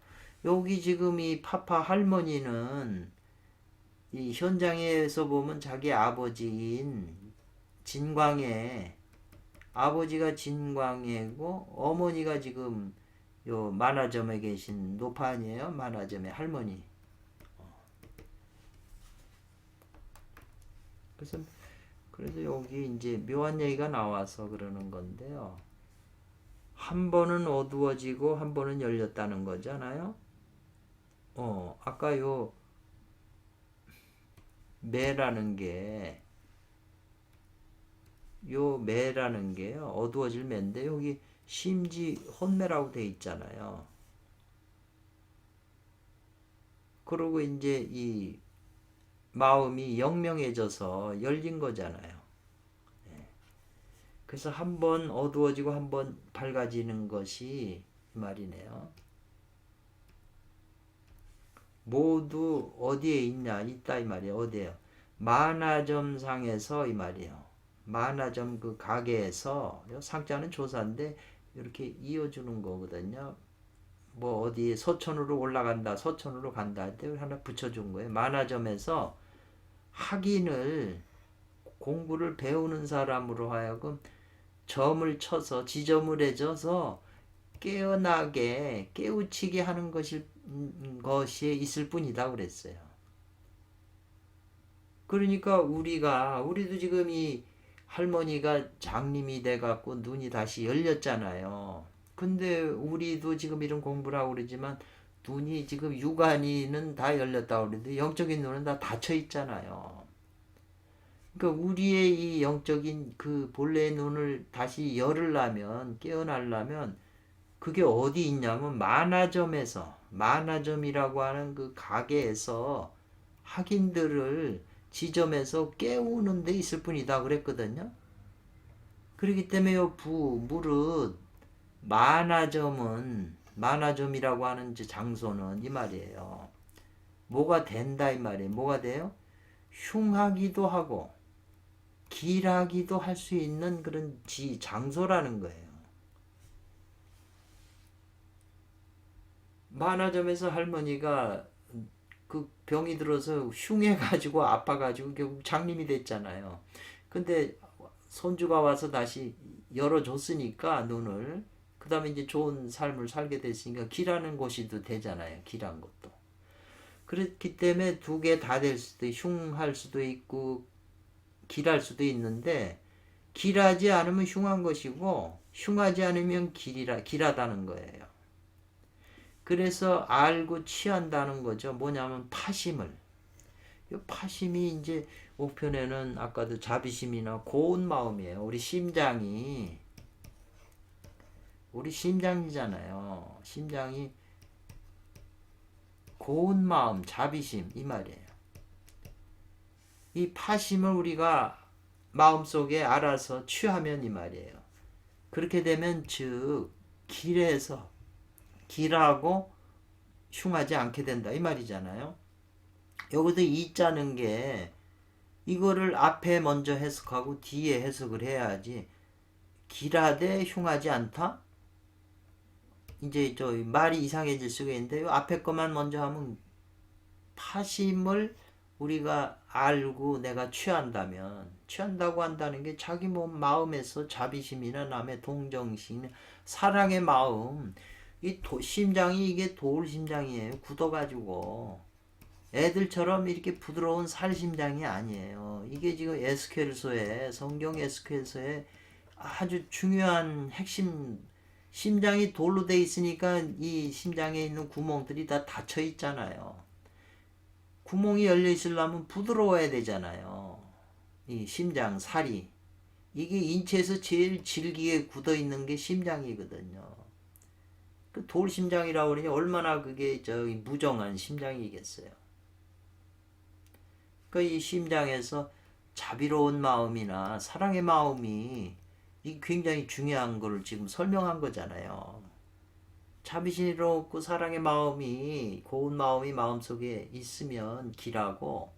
여기 지금 이 파파 할머니는 이 현장에서 보면 자기 아버지인 진광의 아버지가 진광이고 어머니가 지금 요 만화점에 계신 노판이에요. 만화점의 할머니. 그래서 여기 이제 묘한 얘기가 나와서 그러는 건데요. 한 번은 어두워지고 한 번은 열렸다는 거잖아요. 아까 요 매라는 게 매라는 게요. 어두워질 매인데 여기 심지 혼매라고 돼 있잖아요. 그리고 이제 이 마음이 영명해져서 열린 거잖아요. 그래서 한 번 어두워지고 한 번 밝아지는 것이 이 말이네요. 모두 어디에 있냐? 있다 이 말이에요. 어디에요? 만화점상에서 이 말이에요. 만화점 그 가게에서 상자는 조사인데 이렇게 이어주는 거거든요. 뭐 어디 서천으로 올라간다, 서천으로 간다 할 때 하나 붙여준 거예요. 만화점에서 학인을 공부를 배우는 사람으로 하여금 점을 쳐서 지저분해져서 깨어나게 깨우치게 하는 것이 있을 뿐이다 그랬어요. 그러니까 우리도 지금 이 할머니가 장님이 돼갖고 눈이 다시 열렸잖아요. 근데 우리도 지금 이런 공부를 하고 그러지만 눈이 지금 육안이는 다 열렸다고 그러는데 영적인 눈은 다 닫혀 있잖아요. 그러니까 우리의 이 영적인 그 본래의 눈을 다시 열으려면 깨어나려면 그게 어디 있냐면 만화점이라고 하는 그 가게에서 학인들을 지점에서 깨우는 데 있을 뿐이다 그랬거든요. 그렇기 때문에 무릇 만화점이라고 하는 장소는 이 말이에요. 뭐가 된다 이 말이에요. 뭐가 돼요? 흉하기도 하고 길하기도 할 수 있는 그런 장소라는 거예요. 만화점에서 할머니가 그 병이 들어서 흉해가지고 아파가지고 결국 장님이 됐잖아요. 근데 손주가 와서 다시 열어줬으니까 눈을 그 다음에 이제 좋은 삶을 살게 됐으니까 길하는 곳이도 되잖아요. 길한 것도. 그렇기 때문에 두 개 다 될 수도 흉할 수도 있고 길할 수도 있는데 길하지 않으면 흉한 것이고 흉하지 않으면 길하다는 거예요. 그래서 알고 취한다는 거죠. 뭐냐면 파심을. 이 파심이 이제 옥편에는 아까도 자비심이나 고운 마음이에요. 우리 심장이잖아요. 심장이 고운 마음, 자비심 이 말이에요. 이 파심을 우리가 마음속에 알아서 취하면 이 말이에요. 그렇게 되면 즉 길하고 흉하지 않게 된다 이 말이잖아요. 여기도 이자는 게 이거를 앞에 먼저 해석하고 뒤에 해석을 해야지. 길하되 흉하지 않다? 이제 저 말이 이상해질 수가 있는데 요 앞에 것만 먼저 하면 파심을 우리가 알고 내가 취한다고 한다는 게 자기 몸 마음에서 자비심이나 남의 동정심, 사랑의 마음, 심장이 이게 돌 심장이에요. 굳어가지고 애들처럼 이렇게 부드러운 살 심장이 아니에요. 이게 지금 에스겔서에 성경 에스겔서에 아주 중요한 핵심 심장이 돌로 돼 있으니까 이 심장에 있는 구멍들이 다 닫혀 있잖아요. 구멍이 열려 있으려면 부드러워야 되잖아요. 이 심장 살이 이게 인체에서 제일 질기게 굳어 있는 게 심장이거든요. 그 돌 심장이라고 그러니 얼마나 그게 무정한 심장이겠어요. 그 이 심장에서 자비로운 마음이나 사랑의 마음이 이 굉장히 중요한 걸 지금 설명한 거잖아요. 자비스럽고 사랑의 마음이 고운 마음이 마음속에 있으면 길하고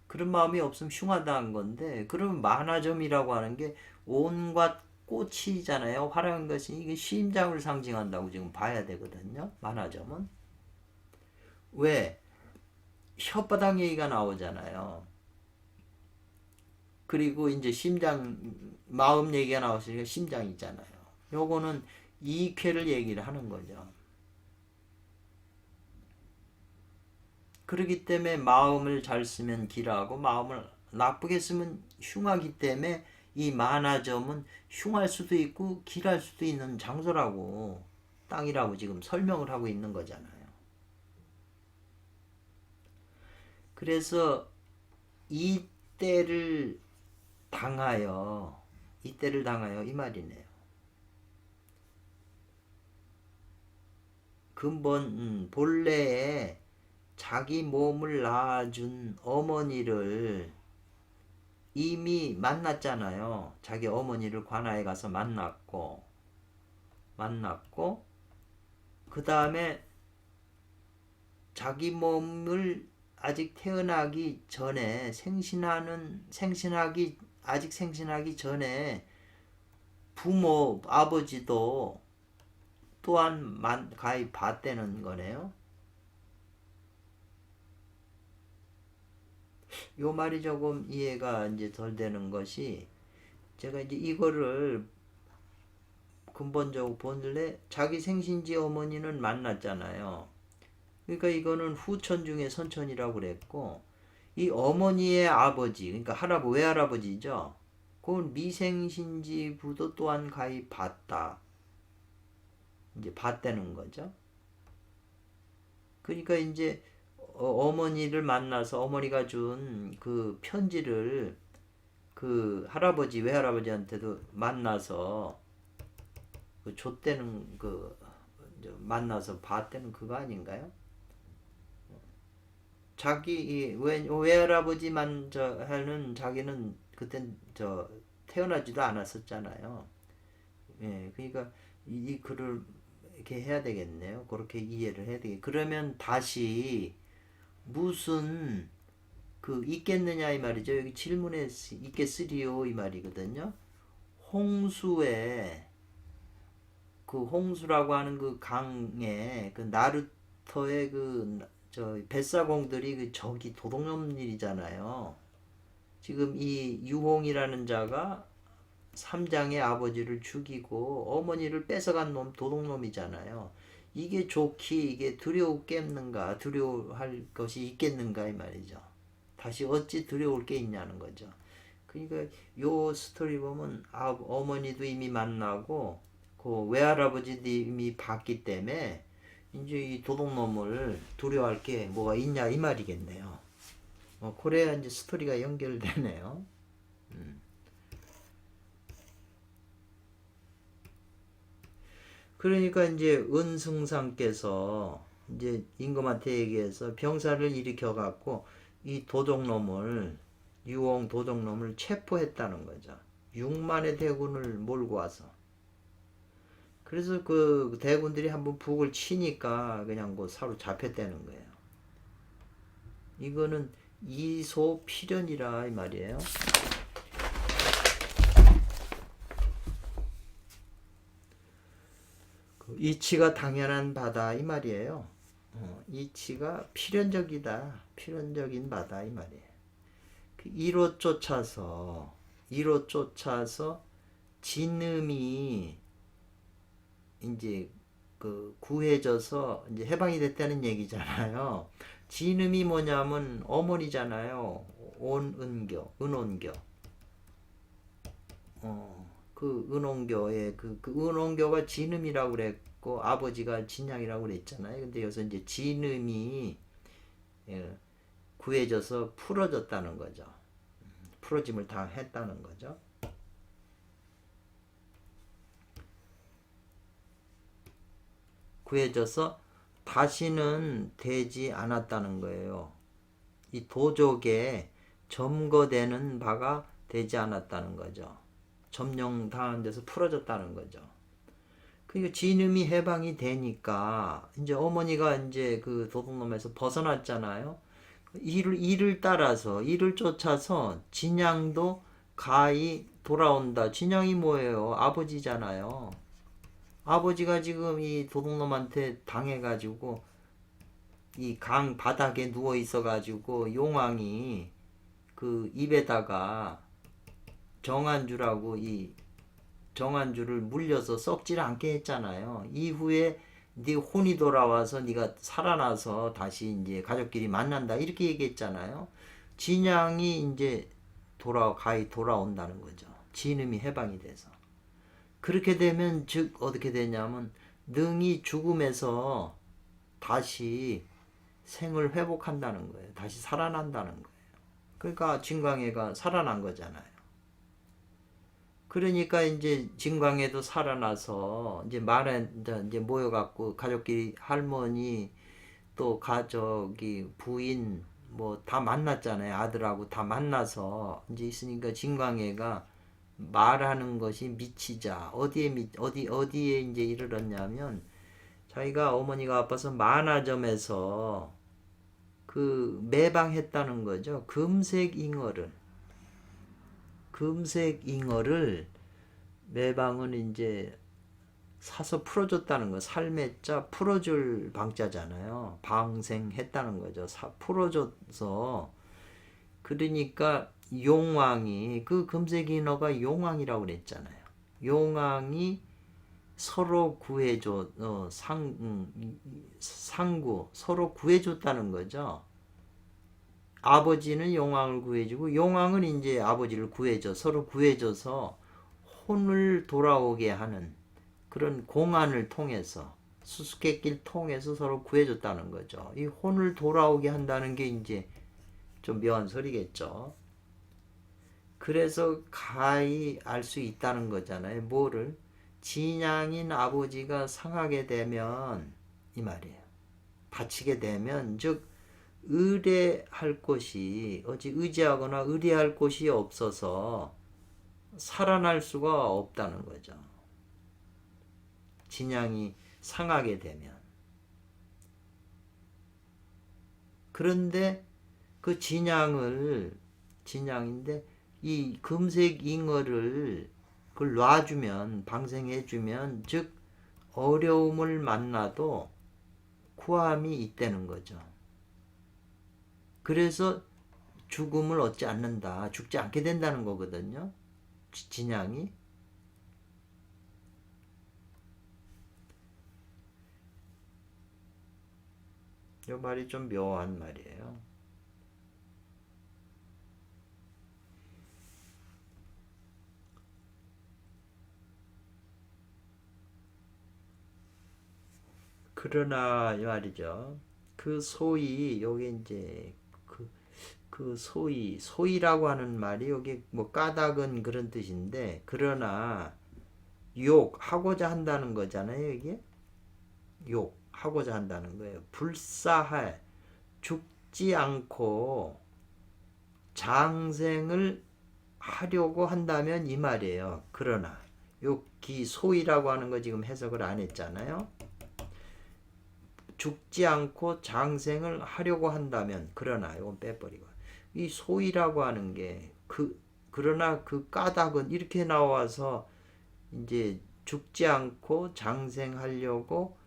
그런 마음이 없으면 흉하다는 건데 그러면 만화점이라고 하는 게 온갖 꽃이잖아요. 화려한 것이 이게 심장을 상징한다고 지금 봐야 되거든요. 만화점은 왜 혓바닥 얘기가 나오잖아요. 그리고 이제 심장 마음 얘기가 나왔으니까 심장이잖아요. 요거는 이쾌를 얘기를 하는 거죠. 그렇기 때문에 마음을 잘 쓰면 길하고 마음을 나쁘게 쓰면 흉하기 때문에 이 만화점은 흉할 수도 있고 길할 수도 있는 장소라고 땅이라고 지금 설명을 하고 있는 거잖아요. 그래서 이때를 당하여 이 말이네요. 근본 본래에 자기 몸을 낳아준 어머니를 이미 만났잖아요. 자기 어머니를 관아에 가서 만났고 그 다음에 자기 몸을 아직 태어나기 전에 아직 생신하기 전에 부모 아버지도 또한 가히 봤다는 거네요. 요 말이 조금 이해가 이제 덜 되는 것이 제가 이제 이거를 근본적으로 본래 자기 생신지 어머니는 만났잖아요. 그러니까 이거는 후천 중에 선천이라고 그랬고 이 어머니의 아버지 그러니까 외할아버지죠. 그건 미생신지 부도 또한 가히 봤다. 이제 봤다는 거죠. 그러니까 이제 어머니를 만나서 어머니가 준 그 편지를 그 외할아버지한테도 만나서 그 줬다는 만나서 봤다는 그거 아닌가요? 자기 외할아버지만 하는 자기는 그땐 태어나지도 않았었잖아요. 예, 그러니까 이 글을 이렇게 해야 되겠네요. 그렇게 이해를 해야 되겠. 그러면 다시 무슨 있겠느냐 이 말이죠. 여기 질문에 있겠으리요 이 말이거든요. 홍수에 홍수라고 하는 그 강에 나루토의 뱃사공들이 저기 도둑놈일이잖아요. 지금 이 유홍이라는 자가 삼장의 아버지를 죽이고 어머니를 뺏어간 놈 도둑놈이잖아요. 이게 이게 두려웠겠는가 두려워할 것이 있겠는가 이 말이죠. 다시 어찌 두려울 게 있냐는 거죠. 그러니까 요 스토리 보면 어머니도 이미 만나고 그 외할아버지도 이미 봤기 때문에 이제 이 도둑놈을 두려워할 게 뭐가 있냐 이 말이겠네요. 그래야 이제 스토리가 연결되네요. 그러니까 이제 은승상께서 이제 임금한테 얘기해서 병사를 일으켜 갖고 이 도적놈을 유홍 도적놈을 체포했다는 거죠. 6만의 대군을 몰고 와서. 그래서 그 대군들이 한번 북을 치니까 그냥 뭐 사로잡혔다는 거예요. 이거는 이소필연이라 이 말이에요. 이치가 당연한 바다 이 말이에요. 이치가 필연적이다. 필연적인 바다 이 말이에요. 이로 쫓아서 진음이 이제 그 구해져서 이제 해방이 됐다는 얘기잖아요. 진음이 뭐냐면 어머니잖아요. 은온교. 그 은온교의 그 은온교가 진음이라고 그랬고 아버지가 진양이라고 그랬잖아요. 근데 여기서 이제 진음이 구해져서 풀어졌다는 거죠. 풀어짐을 다 했다는 거죠. 구해져서 다시는 되지 않았다는 거예요. 이 도적에 점거되는 바가 되지 않았다는 거죠. 점령당한 데서 풀어졌다는 거죠. 그러니까 진음이 해방이 되니까 이제 어머니가 이제 그 도둑놈에서 벗어났잖아요. 이를 따라서 이를 쫓아서 진양도 가히 돌아온다. 진양이 뭐예요? 아버지잖아요. 아버지가 지금 이 도둑놈한테 당해가지고 이 강 바닥에 누워 있어가지고 용왕이 그 입에다가 정안주라고 이 정안주를 물려서 썩질 않게 했잖아요. 이후에 네 혼이 돌아와서 네가 살아나서 다시 이제 가족끼리 만난다 이렇게 얘기했잖아요. 진양이 이제 가히 돌아온다는 거죠. 진음이 해방이 돼서. 그렇게 되면 즉 어떻게 되냐면 능이 죽음에서 다시 생을 회복한다는 거예요. 다시 살아난다는 거예요. 그러니까 진광해가 살아난 거잖아요. 그러니까 이제 진광해도 살아나서 이제 말에 이제 모여갖고 가족끼리 할머니 또 가족이 부인 뭐 다 만났잖아요. 아들하고 다 만나서 이제 있으니까 진광해가 말하는 것이 미치자 어디에 이제 이르렀냐면 자기가 어머니가 아파서 만화점에서 그 매방했다는 거죠. 금색 잉어를 매방은 이제 사서 풀어줬다는 거. 삶의 자 풀어줄 방자잖아요. 방생했다는 거죠. 풀어줘서 그러니까 용왕이 그 금색 인어가 용왕이라고 그랬잖아요. 용왕이 서로 구해줘 상구 서로 구해줬다는 거죠. 아버지는 용왕을 구해주고 용왕은 이제 아버지를 구해줘 서로 구해줘서 혼을 돌아오게 하는 그런 공안을 통해서 수수께끼를 통해서 서로 구해줬다는 거죠. 이 혼을 돌아오게 한다는 게 이제 좀 묘한 소리겠죠. 그래서 가히 알 수 있다는 거잖아요. 뭐를? 진양인 아버지가 상하게 되면 이 말이에요. 다치게 되면 즉 의뢰할 곳이 의지하거나 의뢰할 곳이 없어서 살아날 수가 없다는 거죠. 진양이 상하게 되면. 그런데 그 진양인데 이 금색 잉어를 그걸 놔주면 방생해주면 즉 어려움을 만나도 구함이 있다는 거죠. 그래서 죽음을 얻지 않는다. 죽지 않게 된다는 거거든요. 진양이. 이 말이 좀 묘한 말이에요. 그러나 이 말이죠. 그 소위 여기 이제 그 소위라고 하는 말이 여기 뭐 까닭은 그런 뜻인데 그러나 욕하고자 한다는 거잖아요. 이게 하고자 한다는 거예요. 불사할, 죽지 않고 장생을 하려고 한다면 이 말이에요. 그러나 여기 소이라고 하는 거 지금 해석을 안 했잖아요. 죽지 않고 장생을 하려고 한다면, 그러나 이건 빼버리고, 이 소이라고 하는 게 그러나 그 까닭은 이렇게 나와서 이제 죽지 않고 장생하려고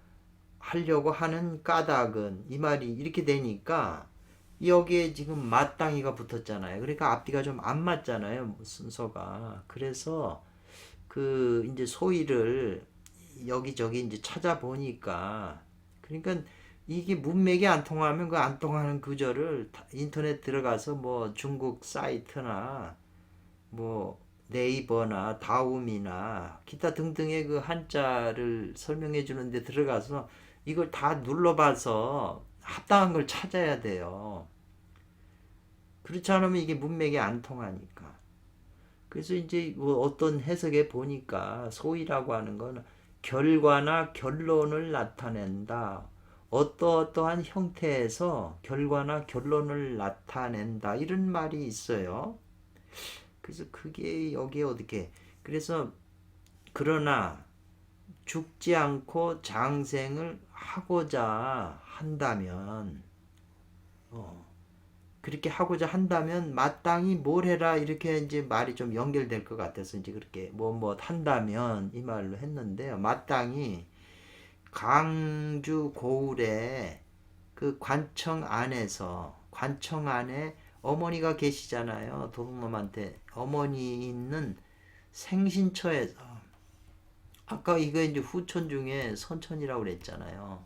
하는 까닭은, 이 말이 이렇게 되니까 여기에 지금 마땅히가 붙었잖아요. 그러니까 앞뒤가 좀 안 맞잖아요, 순서가. 그래서 그 이제 소위를 여기저기 이제 찾아보니까, 그러니까 이게 문맥이 안 통하면 그 안 통하는 구절을 인터넷 들어가서 뭐 중국 사이트나 뭐 네이버나 다움이나 기타 등등의 그 한자를 설명해 주는데 들어가서 이걸 다 눌러봐서 합당한 걸 찾아야 돼요. 그렇지 않으면 이게 문맥이 안 통하니까. 그래서 이제 뭐 어떤 해석에 보니까 소위라고 하는 건 결과나 결론을 나타낸다. 어떠어떠한 형태에서 결과나 결론을 나타낸다. 이런 말이 있어요. 그래서 그게 여기에 어떻게, 그래서 그러나 죽지 않고 장생을 하고자 한다면, 그렇게 하고자 한다면 마땅히 뭘 해라, 이렇게 이제 말이 좀 연결될 것 같아서 이제 그렇게 뭐 한다면 이 말로 했는데요. 마땅히 강주 고을에 그 관청 안에 어머니가 계시잖아요. 도둑놈한테 어머니 있는 생신처에서, 아까 이거 이제 후천 중에 선천이라고 그랬잖아요.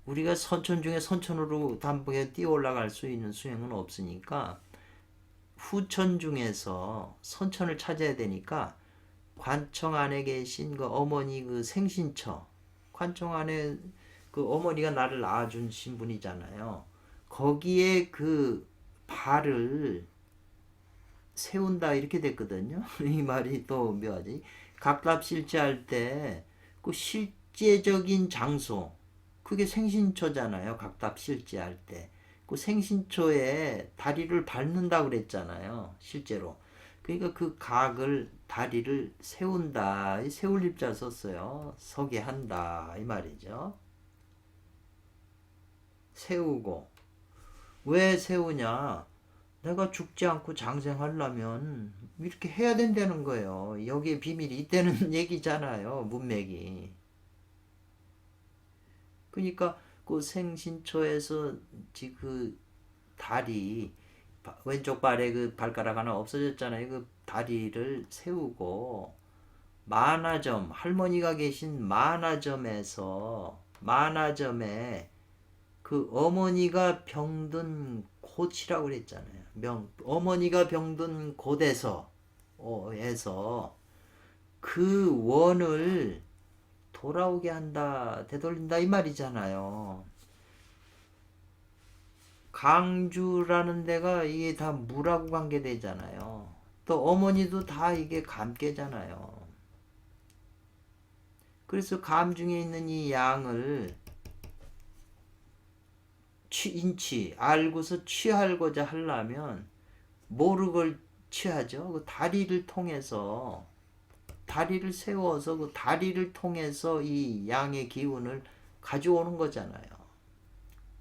우리가 선천 중에 선천으로 단번에 뛰어 올라갈 수 있는 수행은 없으니까 후천 중에서 선천을 찾아야 되니까 관청 안에 계신 그 어머니 그 생신처, 관청 안에 그 어머니가 나를 낳아준 신분이잖아요. 거기에 그 발을 세운다 이렇게 됐거든요. 이 말이 또 묘하지. 각답실제할 때 그 실제적인 장소, 그게 생신초잖아요. 각답실제할 때 그 생신초에 다리를 밟는다 그랬잖아요. 실제로. 그러니까 그 각을, 다리를 세운다. 세울 입자 썼어요. 서게 한다 이 말이죠. 세우고. 왜 세우냐? 내가 죽지 않고 장생하려면 이렇게 해야 된다는 거예요. 여기에 비밀이 있다는 얘기잖아요. 문맥이. 그러니까 그 생신초에서 그 다리, 왼쪽 발에 그 발가락 하나 없어졌잖아요. 그 다리를 세우고 만화점, 할머니가 계신 만화점에 그 어머니가 병든 곳이라고 그랬잖아요. 어머니가 병든 곳에서 그 원을 돌아오게 한다, 되돌린다 이 말이잖아요. 강주라는 데가 이게 다 물하고 관계되잖아요. 또 어머니도 다 이게 감깨잖아요. 그래서 감 중에 있는 이 양을 알고서 취하고자 하려면 뭐를 취하죠? 그 다리를 통해서, 다리를 세워서 그 다리를 통해서 이 양의 기운을 가져오는 거잖아요.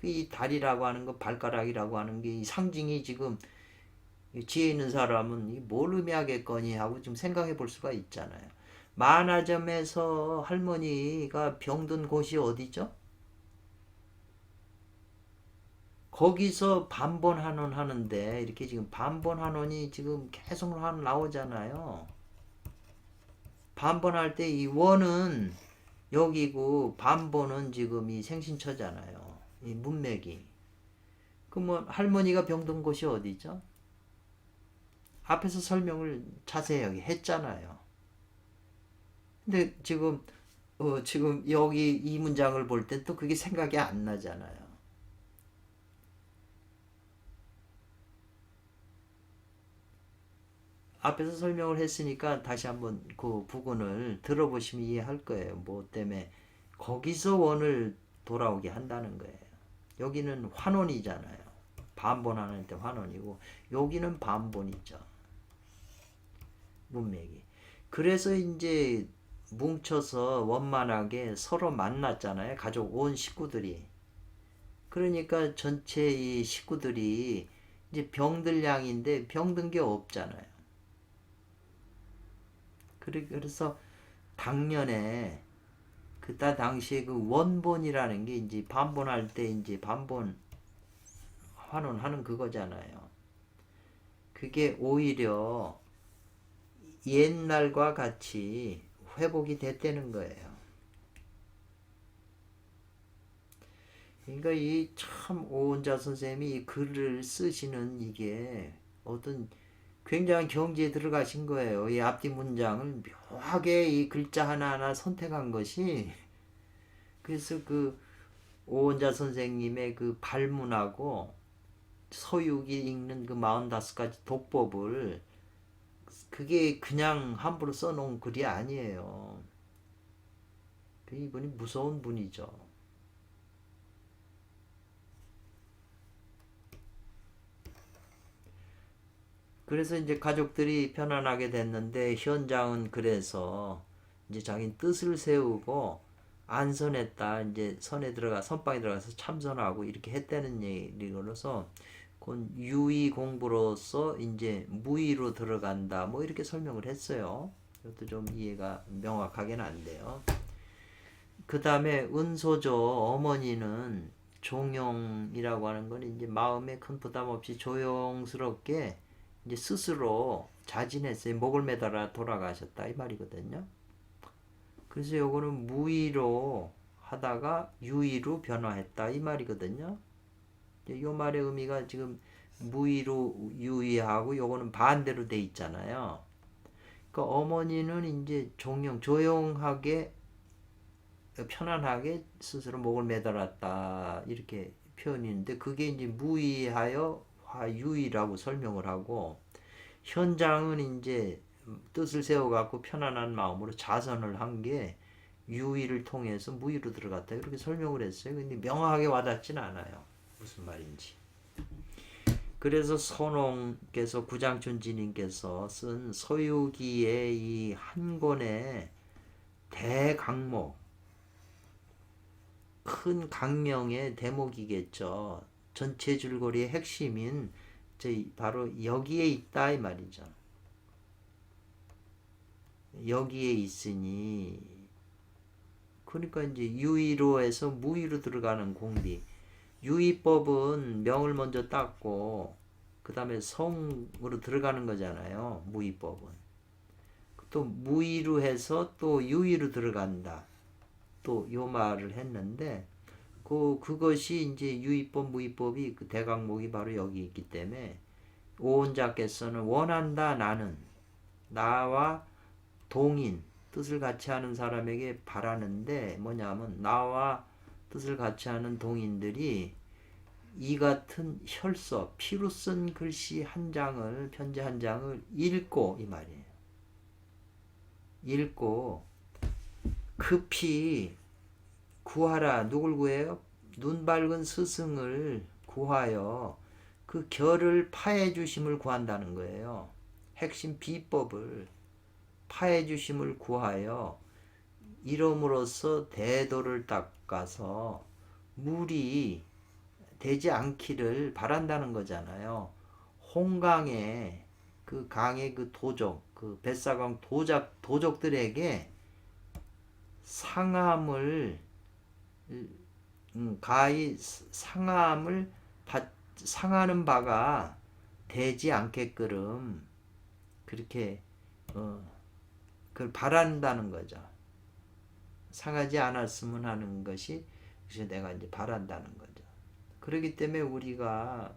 이 다리라고 하는 거, 발가락이라고 하는 게 상징이 지금 지혜 있는 사람은 뭘 의미하겠거니 하고 좀 생각해 볼 수가 있잖아요. 만화점에서 할머니가 병든 곳이 어디죠? 거기서 반본한원 하는데 이렇게 지금 반본한원이 지금 계속 나오잖아요. 반본할 때 이 원은 여기고 반본은 지금 이 생신처잖아요. 이 문맥이. 그러면 할머니가 병든 곳이 어디죠? 앞에서 설명을 자세하게 했잖아요. 근데 지금 여기 이 문장을 볼 때 또 그게 생각이 안 나잖아요. 앞에서 설명을 했으니까 다시 한번 그 부분을 들어보시면 이해할 거예요. 뭐 때문에 거기서 원을 돌아오게 한다는 거예요. 여기는 환원이잖아요. 반본하는 때 환원이고 여기는 반본이죠. 문맥이. 그래서 이제 뭉쳐서 원만하게 서로 만났잖아요. 가족 온 식구들이. 그러니까 전체 이 식구들이 이제 병들 양인데 병든 게 없잖아요. 그래서 당년에 그때 당시에 그 원본이라는 게 이제 반본할 때 이제 반본 환원하는 그거잖아요. 그게 오히려 옛날과 같이 회복이 됐다는 거예요. 그러니까 이 참 오은자 선생님이 이 글을 쓰시는 이게 어떤 굉장한 경지에 들어가신 거예요. 이 앞뒤 문장을 묘하게 이 글자 하나하나 선택한 것이 그래서 그 오은자 선생님의 그 발문하고 서육이 읽는 그 45가지 독법을 그게 그냥 함부로 써놓은 글이 아니에요. 이분이 무서운 분이죠. 그래서 이제 가족들이 편안하게 됐는데 현장은 그래서 이제 자기 뜻을 세우고 안선했다. 이제 선방에 들어가서 참선하고 이렇게 했다는 얘기로서 그 유의 공부로서 이제 무의로 들어간다. 뭐 이렇게 설명을 했어요. 이것도 좀 이해가 명확하게는 안 돼요. 그 다음에 은소조 어머니는 종용이라고 하는 건 이제 마음에 큰 부담 없이 조용스럽게 이제 스스로 자진했어요. 목을 매달아 돌아가셨다 이 말이거든요. 그래서 요거는 무의로 하다가 유의로 변화했다 이 말이거든요. 이 말의 의미가 지금 무의로 유의하고 요거는 반대로 돼 있잖아요. 그러니까 어머니는 이제 조용하게 편안하게 스스로 목을 매달았다 이렇게 표현인데 그게 이제 무의하여 화유의라고 설명을 하고 현장은 이제 뜻을 세워갖고 편안한 마음으로 자선을 한 게 유의를 통해서 무의로 들어갔다 이렇게 설명을 했어요. 근데 명확하게 와닿지는 않아요. 무슨 말인지. 그래서 선홍께서 구장춘지님께서 쓴 서유기의 이 한 권의 대강목 큰 강명의 대목이겠죠. 전체 줄거리의 핵심인 바로 여기에 있다 이 말이죠. 여기에 있으니 그러니까 이제 유의로 해서 무의로 들어가는 공비. 유의법은 명을 먼저 닦고 그 다음에 성으로 들어가는 거잖아요. 무의법은. 또 무의로 해서 또 유의로 들어간다. 또 요 말을 했는데 그것이 이제 유의법 무의법이 그 대강목이 바로 여기 있기 때문에 오온자께서는 원한다 나는 나와 동인 뜻을 같이 하는 사람에게 바라는데 뭐냐면 나와 뜻을 같이 하는 동인들이 이 같은 혈서 피로 쓴 글씨 한 장을 편지 한 장을 읽고 이 말이에요. 읽고 급히 구하라. 누굴 구해요? 눈 밝은 스승을 구하여 그 결을 파해 주심을 구한다는 거예요. 핵심 비법을 파해 주심을 구하여 이름으로써 대도를 닦아서 물이 되지 않기를 바란다는 거잖아요. 홍강의 그 강의 그 도적, 그 뱃사강 도적들에게 상함을 가히 상하는 바가 되지 않게끔 그렇게 그걸 바란다는 거죠. 상하지 않았으면 하는 것이 그래서 내가 이제 바란다는 거죠. 그렇기 때문에 우리가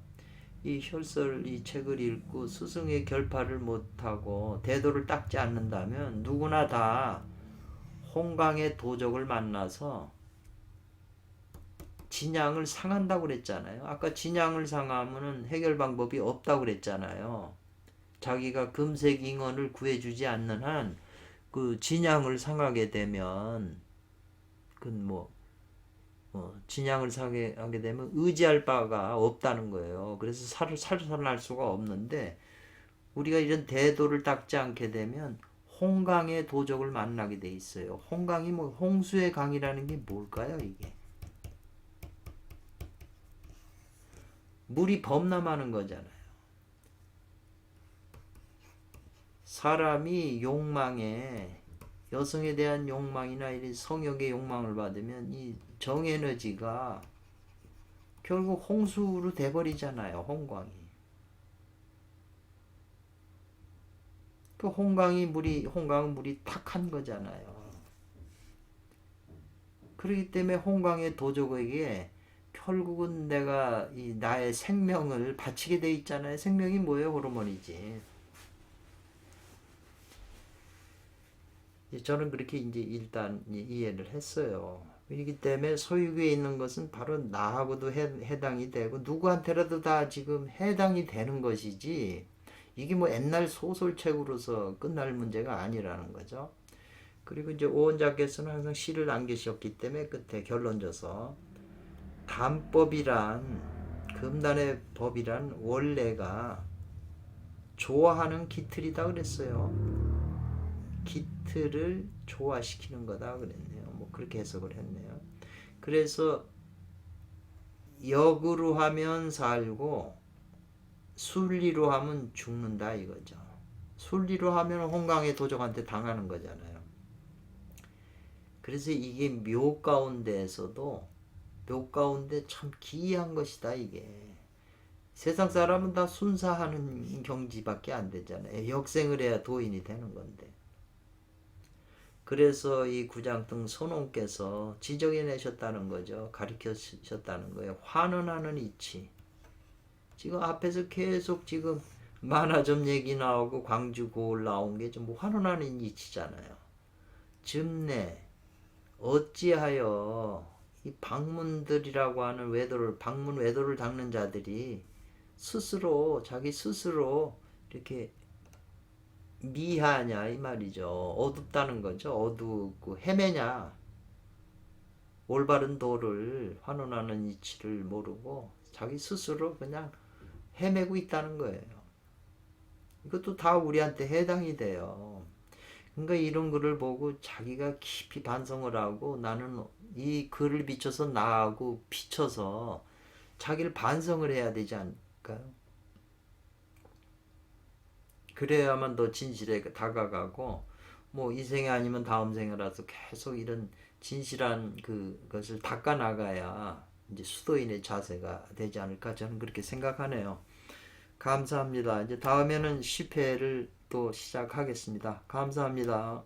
이 혈설 이 책을 읽고 스승의 결파를 못하고 대도를 닦지 않는다면 누구나 다 홍강의 도적을 만나서 진양을 상한다고 그랬잖아요. 아까 진양을 상하면은 해결 방법이 없다고 그랬잖아요. 자기가 금색잉언을 구해주지 않는 한 그 진양을 상하게 되면 그뭐 진양을 하게 되면 의지할 바가 없다는 거예요. 그래서 살아날 수가 없는데 우리가 이런 대도를 닦지 않게 되면 홍강의 도적을 만나게 돼 있어요. 홍강이 뭐 홍수의 강이라는 게 뭘까요, 이게? 물이 범람하는 거잖아요. 사람이 욕망에 여성에 대한 욕망이나 이 성욕의 욕망을 받으면 이 정에너지가 결국 홍수로 돼버리잖아요. 홍광이. 그 홍강은 물이 탁한 거잖아요. 그렇기 때문에 홍강의 도적에게 결국은 내가 이 나의 생명을 바치게 돼 있잖아요. 생명이 뭐예요? 호르몬이지. 저는 그렇게 이제 일단 이해를 했어요. 그렇기 때문에 소유주에 있는 것은 바로 나하고도 해당이 되고 누구한테라도 다 지금 해당이 되는 것이지 이게 뭐 옛날 소설책으로서 끝날 문제가 아니라는 거죠. 그리고 이제 오원자께서는 항상 시를 남기셨기 때문에 끝에 결론져서 담법이란 금단의 법이란 원래가 좋아하는 기틀이다 그랬어요. 기틀을 조화시키는 거다 그랬네요. 뭐 그렇게 해석을 했네요. 그래서 역으로 하면 살고 순리로 하면 죽는다 이거죠. 순리로 하면 홍강의 도적한테 당하는 거잖아요. 그래서 이게 묘 가운데에서도 묘 가운데 참 기이한 것이다 이게. 세상 사람은 다 순사하는 경지밖에 안 되잖아요. 역생을 해야 도인이 되는 건데. 그래서 이 구장등 선원께서 지적해내셨다는 거죠. 가르쳐셨다는 거예요. 환원하는 이치. 지금 앞에서 계속 지금 만화점 얘기 나오고 광주 고을 나온 게 전부 환원하는 이치잖아요. 즙내 어찌하여 이 방문들이라고 하는 방문 외도를 닦는 자들이 자기 스스로 이렇게 미하냐 이 말이죠. 어둡다는 거죠. 어둡고 헤매냐. 올바른 도를 환원하는 이치를 모르고 자기 스스로 그냥 헤매고 있다는 거예요. 이것도 다 우리한테 해당이 돼요. 그러니까 이런 글을 보고 자기가 깊이 반성을 하고 나는 이 글을 비춰서 나하고 비춰서 자기를 반성을 해야 되지 않을까요? 그래야만 더 진실에 다가가고 뭐 이 생이 아니면 다음 생이라서 계속 이런 진실한 그것을 닦아 나가야 이제 수도인의 자세가 되지 않을까 저는 그렇게 생각하네요. 감사합니다. 이제 다음에는 10회를 또 시작하겠습니다. 감사합니다.